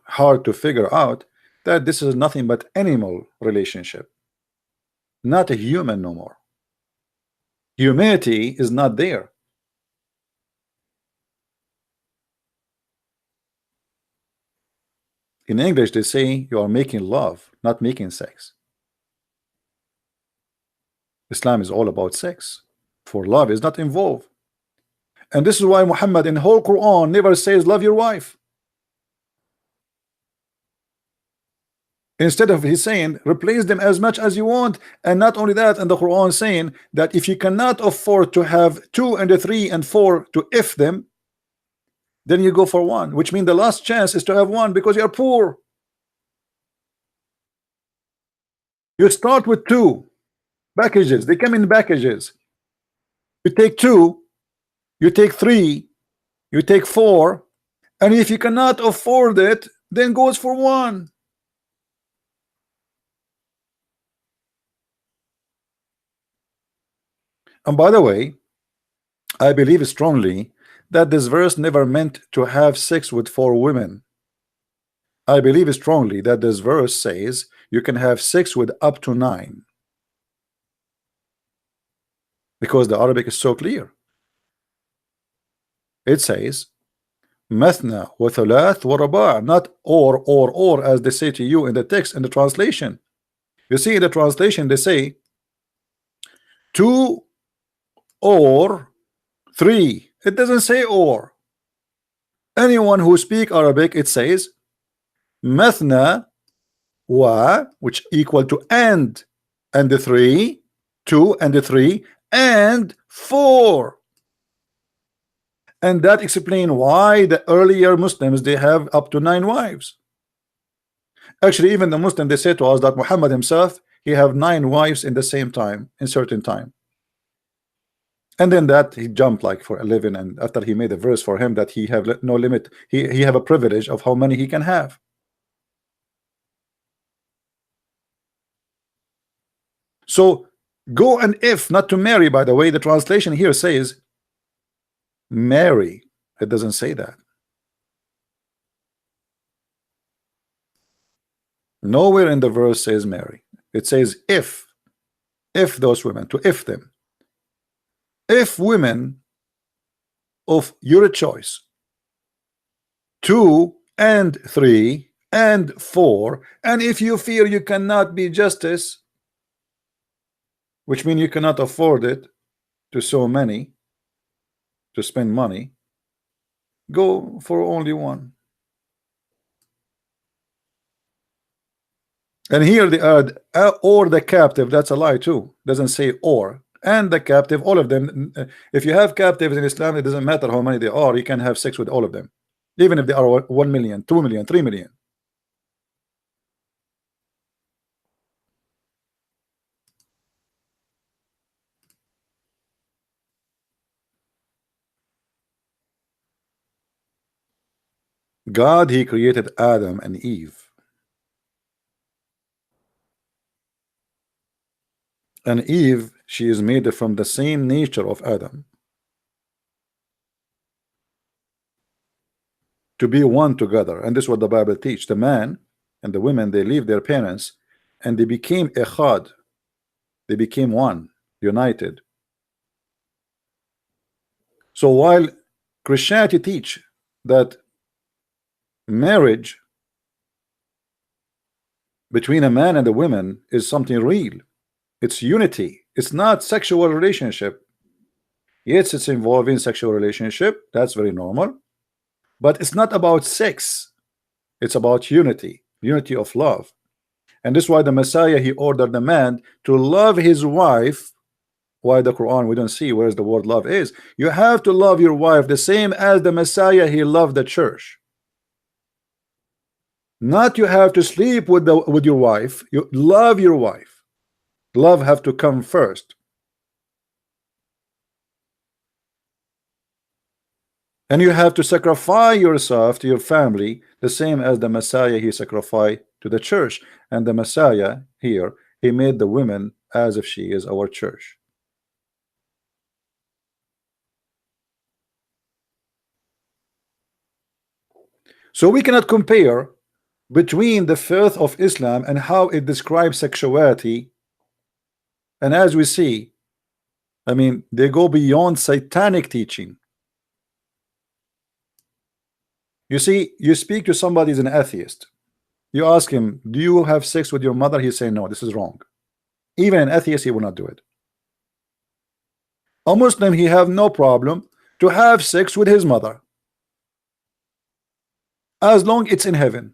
hard to figure out that this is nothing but animal relationship, not a human no more. Humanity is not there. In English they say you are making love, not making sex. Islam is all about sex, for love is not involved. And this is why Muhammad in the whole Quran never says love your wife. Instead of he's saying replace them as much as you want. And not only that, and the Quran saying that if you cannot afford to have 2 and 3 and 4 to if them, then you go for 1, which means the last chance is to have 1 because you are poor. You start with 2 packages, they come in packages. You take 2, you take 3, you take 4, and if you cannot afford it, then goes for 1. And by the way, I believe strongly that this verse never meant to have sex with 4 women. I believe strongly that this verse says you can have sex with up to 9, because the Arabic is so clear. It says mathna wa thalath wa raba', not or as they say to you in the text, in the translation. You see, in the translation they say 2 or 3. It doesn't say or. Anyone who speak Arabic, it says mathna wa, which equal to and the 3, 2 and the 3 and 4. And that explains why the earlier Muslims they have up to 9 wives. Actually, even the Muslim they say to us that Muhammad himself he have 9 wives in the same time, in certain time. And then that he jumped like for 11, and after he made a verse for him that he have no limit, he have a privilege of how many he can have. So go and if, not to marry. By the way, the translation here says marry. It doesn't say that. Nowhere in the verse says marry. It says if those women, to if them. If women of your choice 2 and 3 and 4, and if you fear you cannot be justice, which means you cannot afford it to so many, to spend money, go for only 1. And here they add or the captive. That's a lie too. Doesn't say or. And the captive, all of them. If you have captives in Islam, it doesn't matter how many they are, you can have sex with all of them, even if they are 1 million, 2 million, 3 million. God, he created Adam and Eve. And Eve, she is made from the same nature of Adam, to be one together. And this is what the Bible teaches. The man and the women, they leave their parents and they became echad. They became one, united. So while Christianity teach that marriage between a man and a woman is something real, it's unity, it's not sexual relationship. Yes, it's involving sexual relationship, that's very normal, but it's not about sex. It's about unity of love. And this is why the Messiah, he ordered the man to love his wife. Why the Quran we don't see where's the word love is. You have to love your wife the same as the Messiah, he loved the church. Not you have to sleep with your wife. You love your wife. Love have to come first. And you have to sacrifice yourself to your family, the same as the Messiah he sacrificed to the church. And the Messiah here, he made the women as if she is our church. So we cannot compare between the faith of Islam and how it describes sexuality. And as we see, I mean, they go beyond satanic teaching. You see, you speak to somebody who's an atheist. You ask him, do you have sex with your mother? He say no, this is wrong. Even an atheist, he will not do it. A Muslim, he have no problem to have sex with his mother, as long it's in heaven.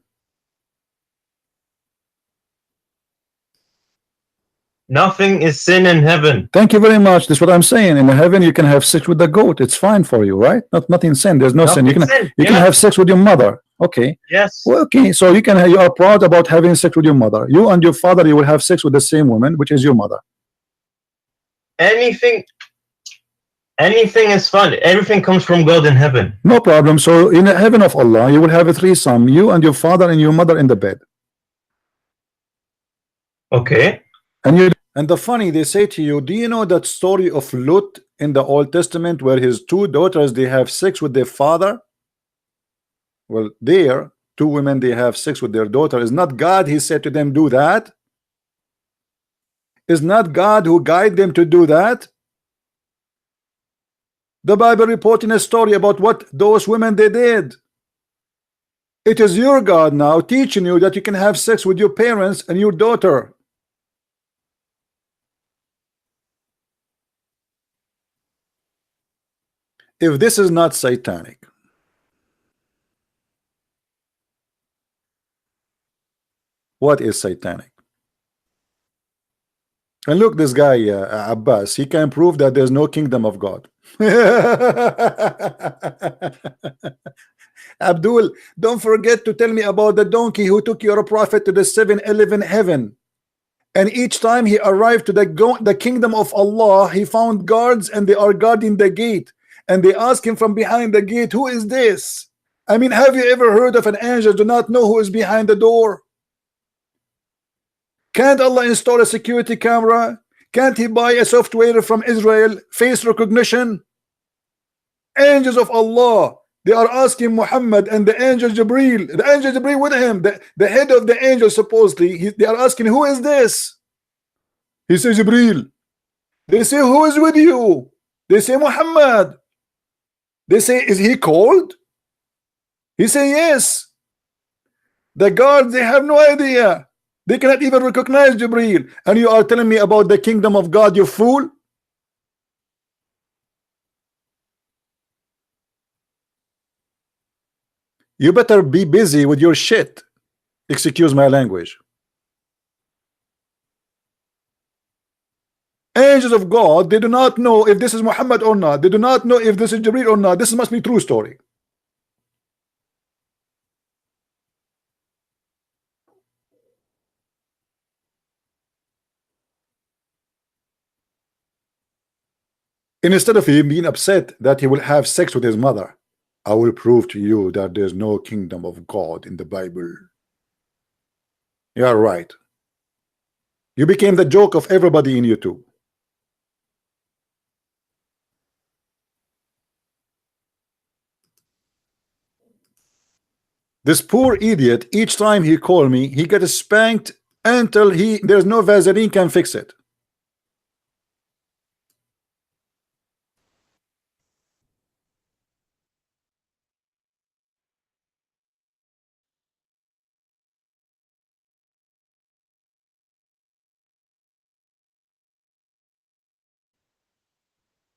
Nothing is sin in heaven. Thank you very much. That's what I'm saying. In heaven, you can have sex with the goat. It's fine for you, right? Nothing sin. There's no sin. You can have sex with your mother. Okay. Yes. Well, okay. So you are proud about having sex with your mother. You and your father, you will have sex with the same woman, which is your mother. Anything is fun. Everything comes from God in heaven. No problem. So in the heaven of Allah, you will have a threesome. You and your father and your mother in the bed. Okay. And the funny, they say to you, do you know that story of Lut in the Old Testament where his two daughters, they have sex with their father? Well, there, two women, they have sex with their daughter. Is not God, he said to them, do that? Is not God who guide them to do that? The Bible reporting a story about what those women they did. It is your God now teaching you that you can have sex with your parents and your daughter. If this is not satanic, what is satanic? And look, this guy Abbas, he can prove that there's no kingdom of God. Abdul, don't forget to tell me about the donkey who took your prophet to the 7-Eleven heaven. And each time he arrived to the kingdom of Allah, he found guards and they are guarding the gate. And they ask him from behind the gate, who is this? I mean, have you ever heard of an angel do not know who is behind the door? Can't Allah install a security camera? Can't he buy a software from Israel, face recognition? Angels of Allah, they are asking Muhammad and the angel Jibreel, with him, the head of the angel supposedly, they are asking, who is this? He says, Jibreel. They say, who is with you? They say, Muhammad. They say, is he cold? He say, yes. The guards, they have no idea. They cannot even recognize Jibreel. And you are telling me about the kingdom of God, you fool? You better be busy with your shit. Excuse my language. Angels of God, they do not know if this is Muhammad or not. They do not know if this is Jibreel or not. This must be true story. And instead of him being upset that he will have sex with his mother, I will prove to you that there's no kingdom of God in the Bible. You are right. You became the joke of everybody in YouTube. This poor idiot, each time he called me, he gets spanked until there's no Vaseline can fix it.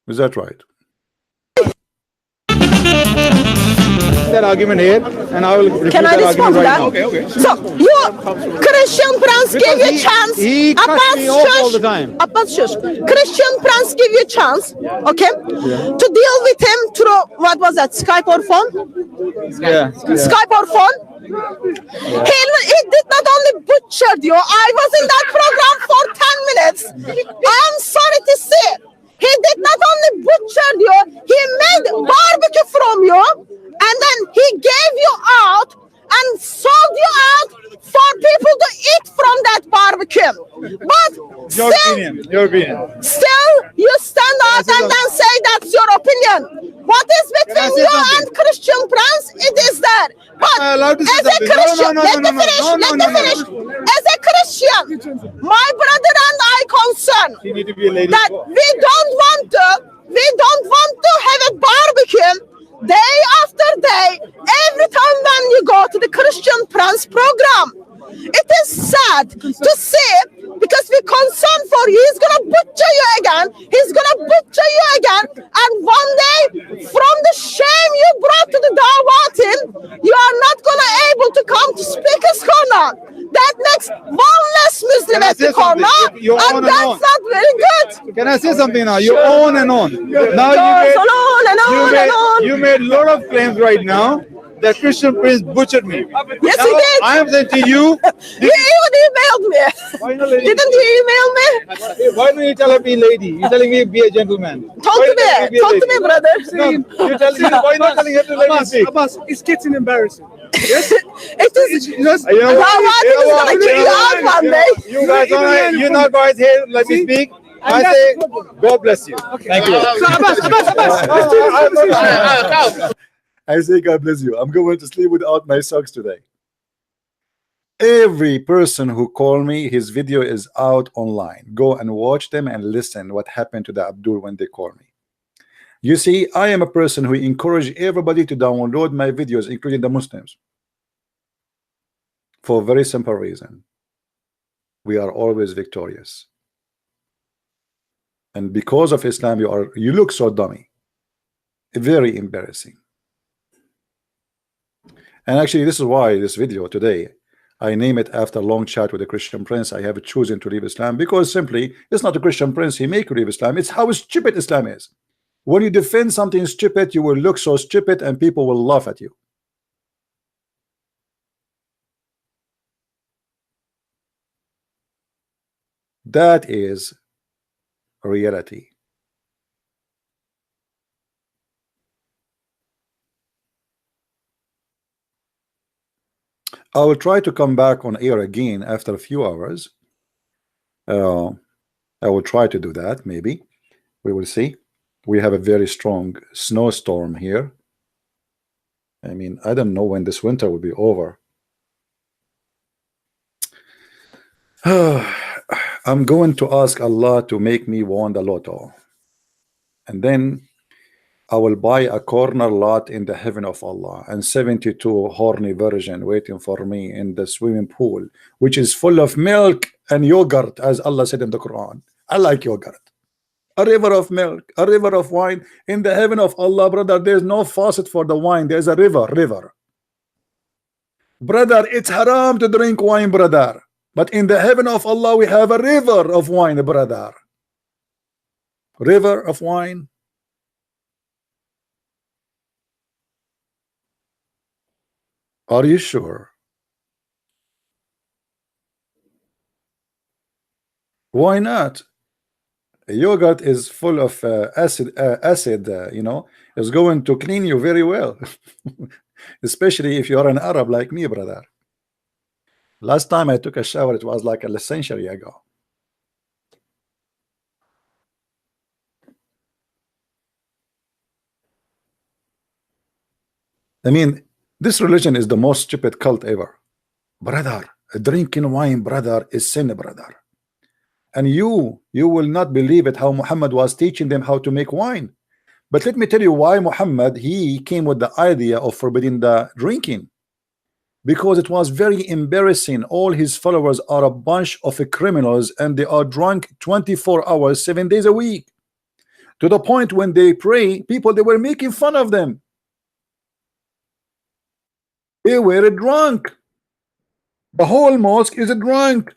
Is that right? That argument here, and I will refute Can I that respond argument to right that? now. Okay. So, you, Christian Prince give you a chance. he cuts Abbas, me off all shush. the time. Abbas, shush. Christian Prince give you a chance, okay, to deal with him through, what was that, Skype or phone? Yeah. Skype or phone? He did not only butchered you. I was in that program for 10 minutes. I am sorry to say. He did not only butcher you, he made barbecue from you, and then he gave you out and sold you out for people to eat from that barbecue. But Your opinion. Your opinion. still you stand out and then say that's your opinion. What is between say you something? and Christian Prince? It is that. But I allowed to say as a something? No, Christian, no, no, let no, me no, finish. no, no, Let no, me no, finish. As a Christian, my brother and I concern You need to be a lady. that we don't want to have a barbecue day after day every time when you go to the Christian Prince program. It is sad to see because we're concerned for you. He's gonna butcher you again. He's gonna butcher you again. And one day, from the shame you brought to the Dawah team, you are not gonna able to come to Speaker's Corner. That makes one less Muslim Can I at the say something? corner, You're on and and that's on. not very good. Can I say something now? You're on and on. Now Goes on and on and on. you made a lot of claims right now that Christian Prince butchered me. Yes, Now, he did. I am saying to you, You even emailed me. why not lady? Didn't you email me? Why don't you tell her be lady? You're telling me be a gentleman. Talk Why to you telling me. be a Talk to lady? me, brother. No, you're telling me why not telling her to let me speak? Abbas, it's getting embarrassing. It is. You know Dawah what? team is gonna kick you out one day. You guys don't. You know, guys here. Let me speak. I say, God bless you. Thank you. So Abbas, I say, God bless you. I'm going to sleep without my socks today. Every person who called me, his video is out online. Go and watch them and listen what happened to the Abdul when they called me. You see, I am a person who encourage everybody to download my videos, including the Muslims, for a very simple reason. We are always victorious. And because of Islam, you look so dummy. Very embarrassing. And actually, this is why this video today, I name it after a long chat with a Christian Prince. I have chosen to leave Islam because simply it's not a Christian Prince he make you leave Islam. It's how stupid Islam is. When you defend something stupid, you will look so stupid and people will laugh at you. That is reality. I will try to come back on air again after a few hours. I will try to do that. Maybe we will see. We have a very strong snowstorm here. I mean, I don't know when this winter will be over. I'm going to ask Allah to make me win the lotto, and then I will buy a corner lot in the heaven of Allah and 72 horny virgin waiting for me in the swimming pool, which is full of milk and yogurt, as Allah said in the Quran. I like yogurt. A river of milk, a river of wine in the heaven of Allah, brother. There's no faucet for the wine. There's a river. Brother, it's haram to drink wine, brother. But in the heaven of Allah, we have a river of wine, brother. River of wine. Are you sure? Why not? Yogurt is full of acid, you know, is going to clean you very well. Especially if you're an Arab like me, brother. Last time I took a shower, it was like a century ago. I mean, this religion is the most stupid cult ever. Brother, drinking wine, brother, is sin, brother. And you will not believe it how Muhammad was teaching them how to make wine. But let me tell you why Muhammad, he came with the idea of forbidding the drinking. Because it was very embarrassing. All his followers are a bunch of criminals and they are drunk 24 hours, 7 days a week. To the point when they pray, people, they were making fun of them. They were drunk. The whole mosque is drunk.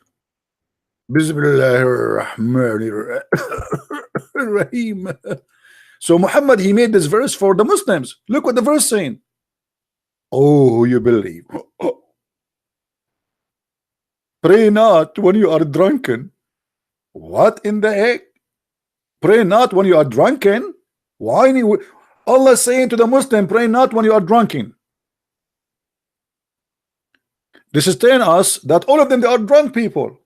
Bismillahirrahmanirrahim. So Muhammad, he made this verse for the Muslims. Look what the verse saying. Oh, you believe. Pray not when you are drunken. What in the heck? Pray not when you are drunken. Why? Allah saying to the Muslim, pray not when you are drunken. This is telling us that all of them, they are drunk people.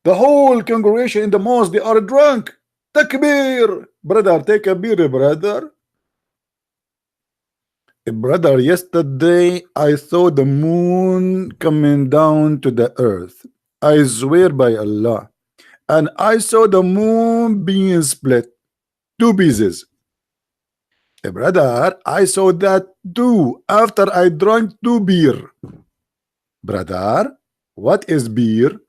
The whole congregation in the mosque, they are drunk. Takbir. Brother, take a beer, brother. Brother, yesterday I saw the moon coming down to the earth. I swear by Allah. And I saw the moon being split. 2 pieces. Brother, I saw that too after I drank 2 beer. Brother, what is beer?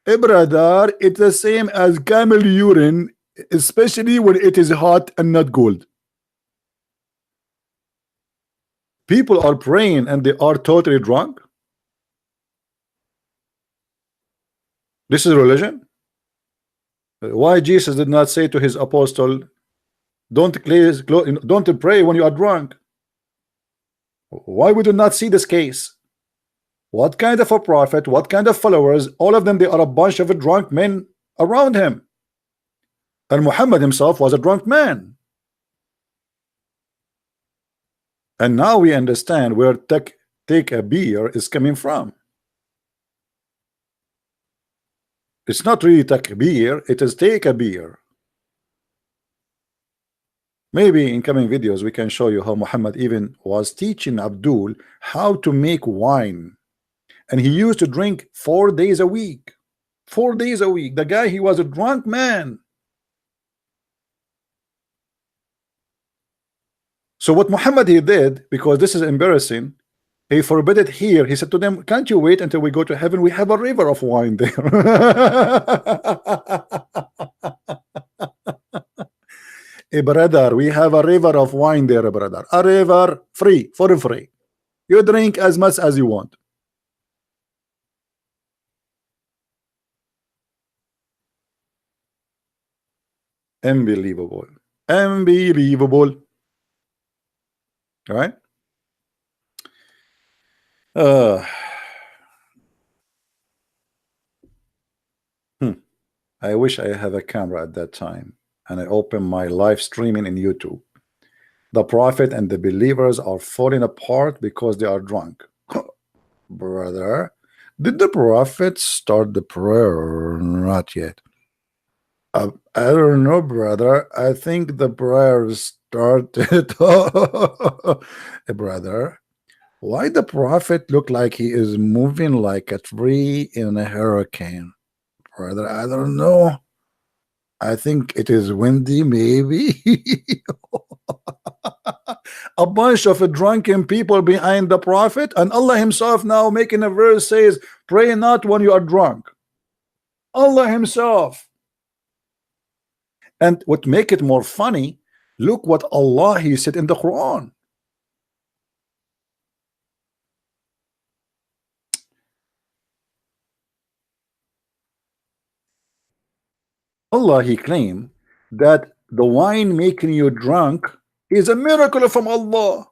Brother, it's the same as camel urine, especially when it is hot and not cold. People are praying and they are totally drunk. This is religion. Why Jesus did not say to his apostle, don't pray when you are drunk? Why we do not see this case? What kind of a prophet, what kind of followers? All of them, they are a bunch of drunk men around him. And Muhammad himself was a drunk man. And now we understand where take a beer is coming from. It's not really takbir, it is take a beer. Maybe in coming videos we can show you how Muhammad even was teaching Abdul how to make wine. And he used to drink 4 days a week. 4 days a week. The guy, he was a drunk man. So what Muhammad he did, because this is embarrassing, he forbid it here. He said to them, can't you wait until we go to heaven? We have a river of wine there. Hey, brother, we have a river of wine there, brother. A river free, for free. You drink as much as you want. Unbelievable. Unbelievable. All right. I wish I have a camera at that time and I open my live streaming in YouTube. The prophet and the believers are falling apart because they are drunk. Brother, did the prophet start the prayer? Not yet. I don't know, brother. I think the prayer started. Brother, why the prophet look like he is moving like a tree in a hurricane? Brother, I don't know. I think it is windy, maybe. A bunch of drunken people behind the prophet, and Allah himself now making a verse says, pray not when you are drunk. Allah himself. And what make it more funny, look what Allah he said in the Quran. Allah he claimed that the wine making you drunk is a miracle from Allah.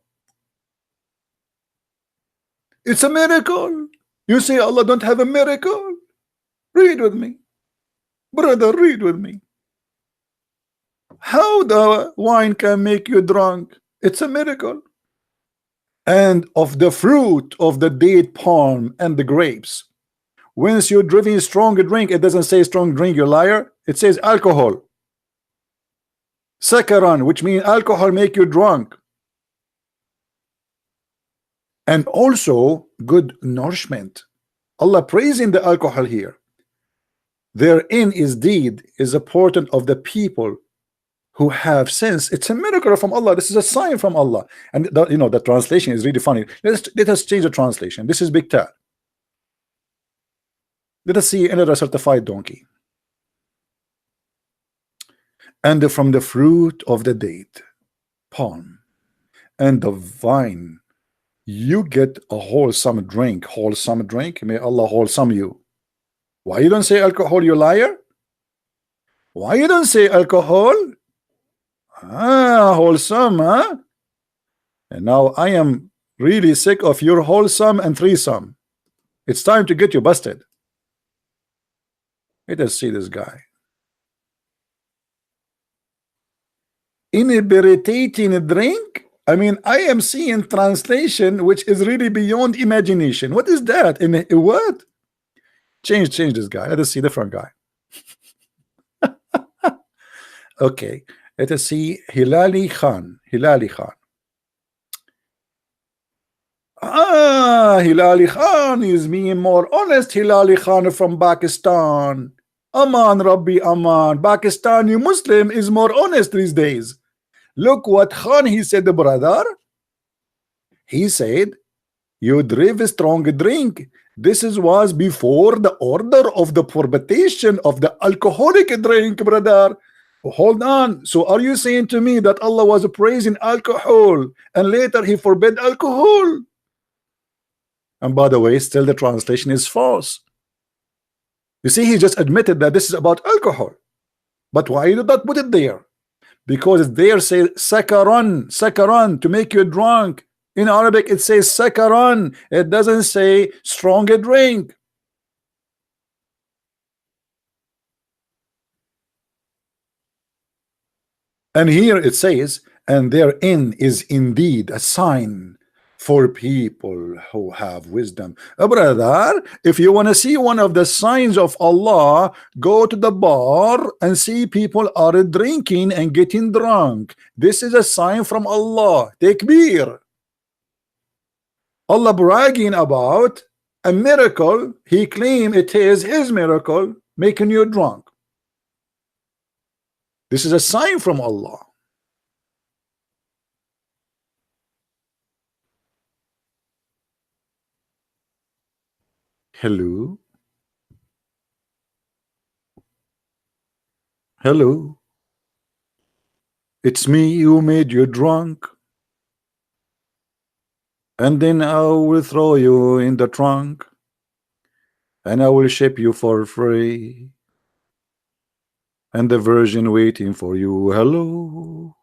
It's a miracle. You say Allah don't have a miracle? Read with me. Brother, read with me. How the wine can make you drunk? It's a miracle. And of the fruit of the date palm and the grapes, once you're drinking strong drink, it doesn't say strong drink, you liar. It says alcohol. Sakaran, which means alcohol make you drunk. And also good nourishment. Allah praising the alcohol here. Therein is deed is a portent of the people who have sense. It's a miracle from Allah. This is a sign from Allah. And you know the translation is really funny. Let us change the translation. This is Big Tal. Let us see another certified donkey. And from the fruit of the date, palm, and the vine, you get a wholesome drink. Wholesome drink. May Allah wholesome you. Why you don't say alcohol, you liar? Why you don't say alcohol? Wholesome, huh? And now I am really sick of your wholesome and threesome. It's time to get you busted. Let us see this guy. inebriating drink. I mean, I am seeing translation which is really beyond imagination. What is that? In what? Change this guy. Let us see different guy. Okay, let us see Hilali Khan. Hilali Khan. Hilali Khan is being more honest. Hilali Khan from Pakistan. Aman Rabbi Aman. Pakistani Muslim is more honest these days. Look what Khan he said, brother. He said, you drink a strong drink. This was before the order of the prohibition of the alcoholic drink, brother. Hold on. So are you saying to me that Allah was praising alcohol and later he forbid alcohol? And by the way, still the translation is false. You see, he just admitted that this is about alcohol. But why did not put it there? Because there says sakaran, sakaran, to make you drunk. In Arabic it says sakaran. It doesn't say strong drink. And here it says, and therein is indeed a sign for people who have wisdom. Brother, if you want to see one of the signs of Allah, go to the bar and see people are drinking and getting drunk. This is a sign from Allah. Takbir. Allah bragging about a miracle. He claimed it is his miracle making you drunk. This is a sign from Allah. Hello. Hello. It's me who made you drunk. And then I will throw you in the trunk. And I will ship you for free. And the virgin waiting for you. Hello.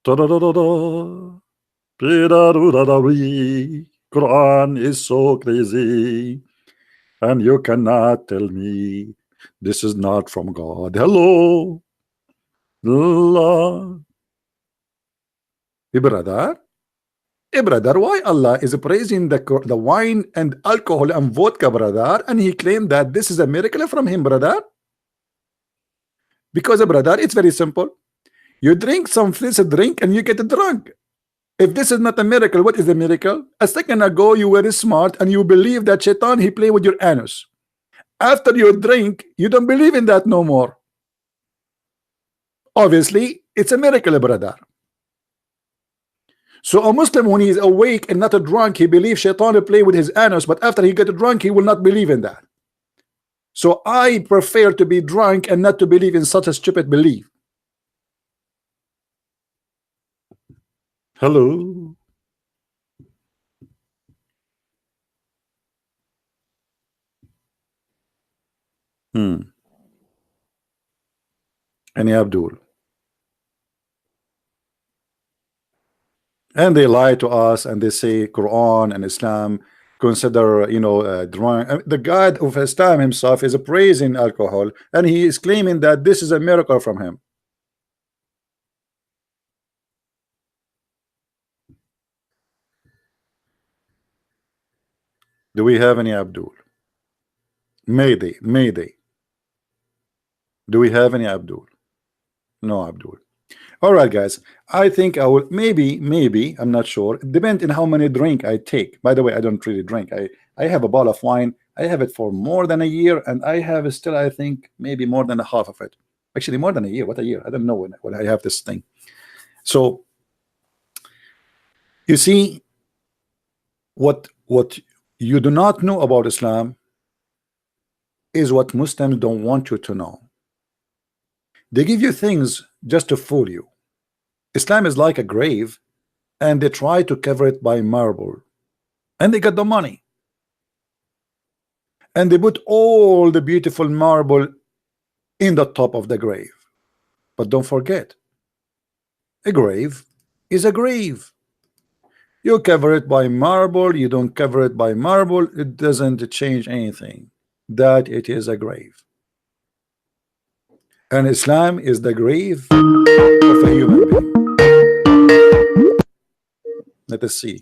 Da-da-da-da-da. Pi-da-do-da-da-wee. Quran is so crazy, and you cannot tell me this is not from God. Hello, Allah. Brother, why Allah is praising the wine and alcohol and vodka, brother, and he claimed that this is a miracle from him, brother? Because, brother, it's very simple. You drink some fizzy drink and you get drunk. If this is not a miracle, what is a miracle? A second ago, you were smart and you believe that Shaitan, he play with your anus. After you drink, you don't believe in that no more. Obviously, it's a miracle, brother. So a Muslim, when he is awake and not a drunk, he believes Shaitan will play with his anus, but after he get drunk, he will not believe in that. So I prefer to be drunk and not to believe in such a stupid belief. Hello. Any Abdul. And they lie to us and they say Quran and Islam consider, drunk. The God of Islam himself is praising alcohol and he is claiming that this is a miracle from him. Do we have any Abdul? Mayday. Do we have any Abdul? No Abdul. All right, guys. I think I will maybe I'm not sure. It depends on how many drink I take. By the way, I don't really drink. I have a bottle of wine. I have it for more than a year, and I have still, I think, maybe more than a half of it. Actually, more than a year. What a year? I don't know when I have this thing. So you see, what you do not know about Islam is what Muslims don't want you to know. They give you things just to fool you. Islam is like a grave, and they try to cover it by marble, and they got the money, and they put all the beautiful marble in the top of the grave. But don't forget, a grave is a grave. You cover it by marble, you don't cover it by marble, it doesn't change anything. That it is a grave. And Islam is the grave of a human being. Let us see.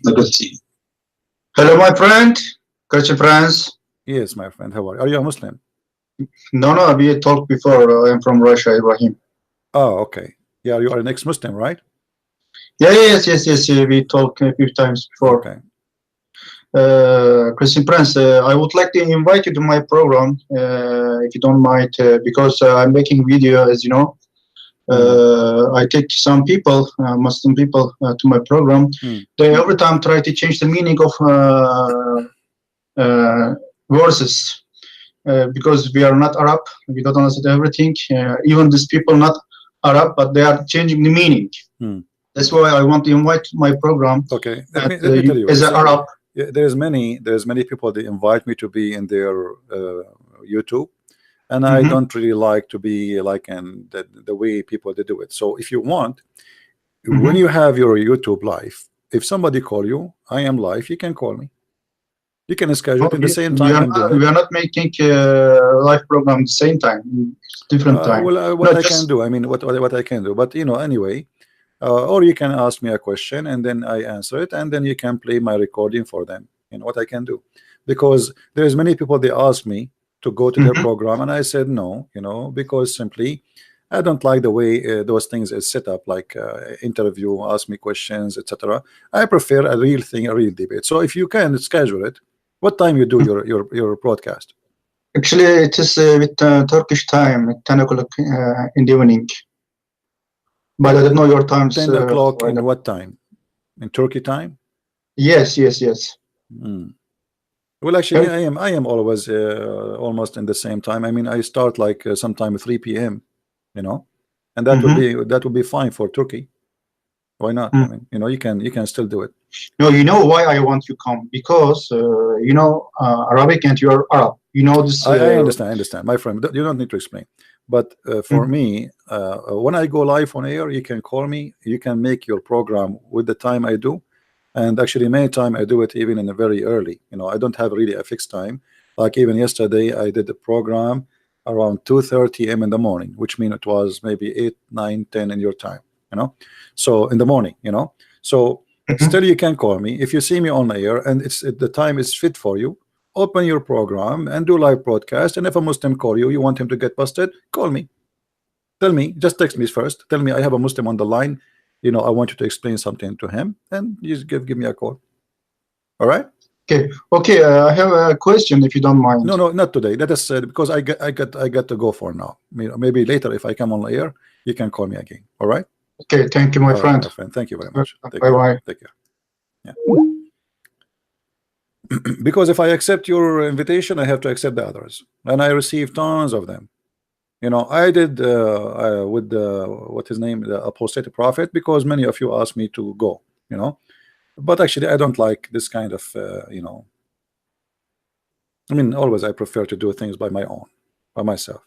Hello, my friend. Christian friends. Yes, my friend. How are you? Are you a Muslim? No, we talked before. I am from Russia, Ibrahim. Oh, okay. Yeah, you are an ex-Muslim, right? Yes. We talked a few times before. Okay. Christian Prince, I would like to invite you to my program, if you don't mind, because I'm making video, as you know. I take some people, Muslim people, to my program. They every time try to change the meaning of verses, because we are not Arab. We don't understand everything. Even these people not Arab, but they are changing the meaning. That's why I want to invite my program. Okay. Let me tell you. As an Arab. Yeah, there's many people that invite me to be in their YouTube, and I don't really like to be like in the way people they do it. So if you want, when you have your YouTube live, if somebody call you, I am live, you can call me. You can schedule it in the same time. We are not making live program at the same time. It's different time. Well, what I can do, I mean, what I can do, but you know, anyway. Or you can ask me a question and then I answer it, and then you can play my recording for them. You know what I can do, because there's many people they ask me to go to their program, and I said no, you know, because simply I don't like the way those things is set up, like interview, ask me questions, etc. I prefer a real thing, a real debate. So if you can schedule it, what time you do your broadcast? Actually, it is with Turkish time at 10 o'clock in the evening. But I don't know your times. 10 o'clock in what time? In Turkey time? Yes. Well, actually, I am always almost in the same time. I mean, I start like sometime 3 p.m. You know, and that would be fine for Turkey. Why not? I mean, you know, you can still do it. No, you know why I want you to come, because you know Arabic and you are Arab. You know this. I understand, my friend. You don't need to explain. But for me, when I go live on air, you can call me. You can make your program with the time I do, and actually, many time I do it even in a very early. You know, I don't have really a fixed time. Like even yesterday, I did the program around 2:30 a.m. in the morning, which means it was maybe 8, 9, 10 in your time. You know, so in the morning. You know, so still you can call me if you see me on air and the time is fit for you. Open your program and do live broadcast, and if a Muslim call you, you want him to get busted, call me. Tell me, just text me first. Tell me I have a Muslim on the line. You know, I want you to explain something to him, and you just give me a call. All right? Okay. I have a question, if you don't mind. No, not today. Let us because I got to go for now. Maybe later, if I come on air, you can call me again. All right? Okay. Thank you, my friend. My friend. Thank you very much. Bye. Take care. Yeah. Because if I accept your invitation, I have to accept the others, and I receive tons of them. You know, I did with what his name, the apostate prophet, because many of you asked me to go. You know, but actually, I don't like this kind of you know. I mean, always I prefer to do things by my own, by myself.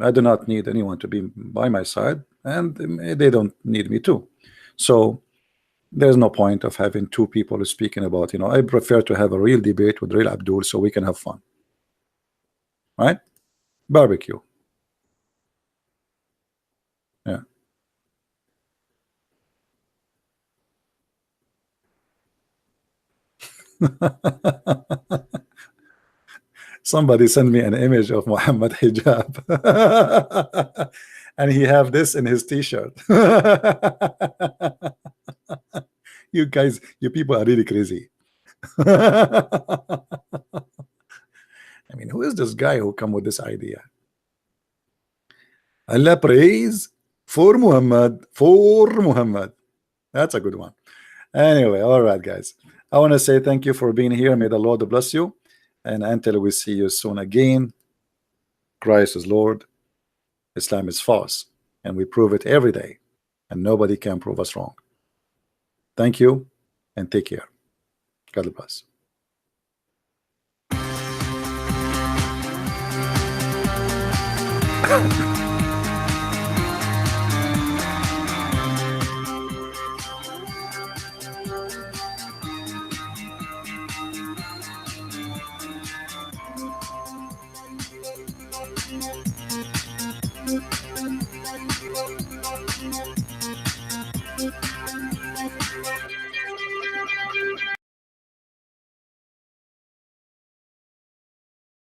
I do not need anyone to be by my side, and they don't need me too. So there's no point of having two people speaking about, you know, I prefer to have a real debate with real Abdul so we can have fun. Right? Barbecue. Yeah. Somebody sent me an image of Muhammad Hijab and he have this in his t-shirt. You guys, you people are really crazy. I mean, who is this guy who come with this idea? Allah praise for Muhammad, That's a good one. Anyway, all right, guys. I want to say thank you for being here. May the Lord bless you. And until we see you soon again, Christ is Lord, Islam is false, and we prove it every day, and nobody can prove us wrong. Thank you, and take care. God bless. Bye.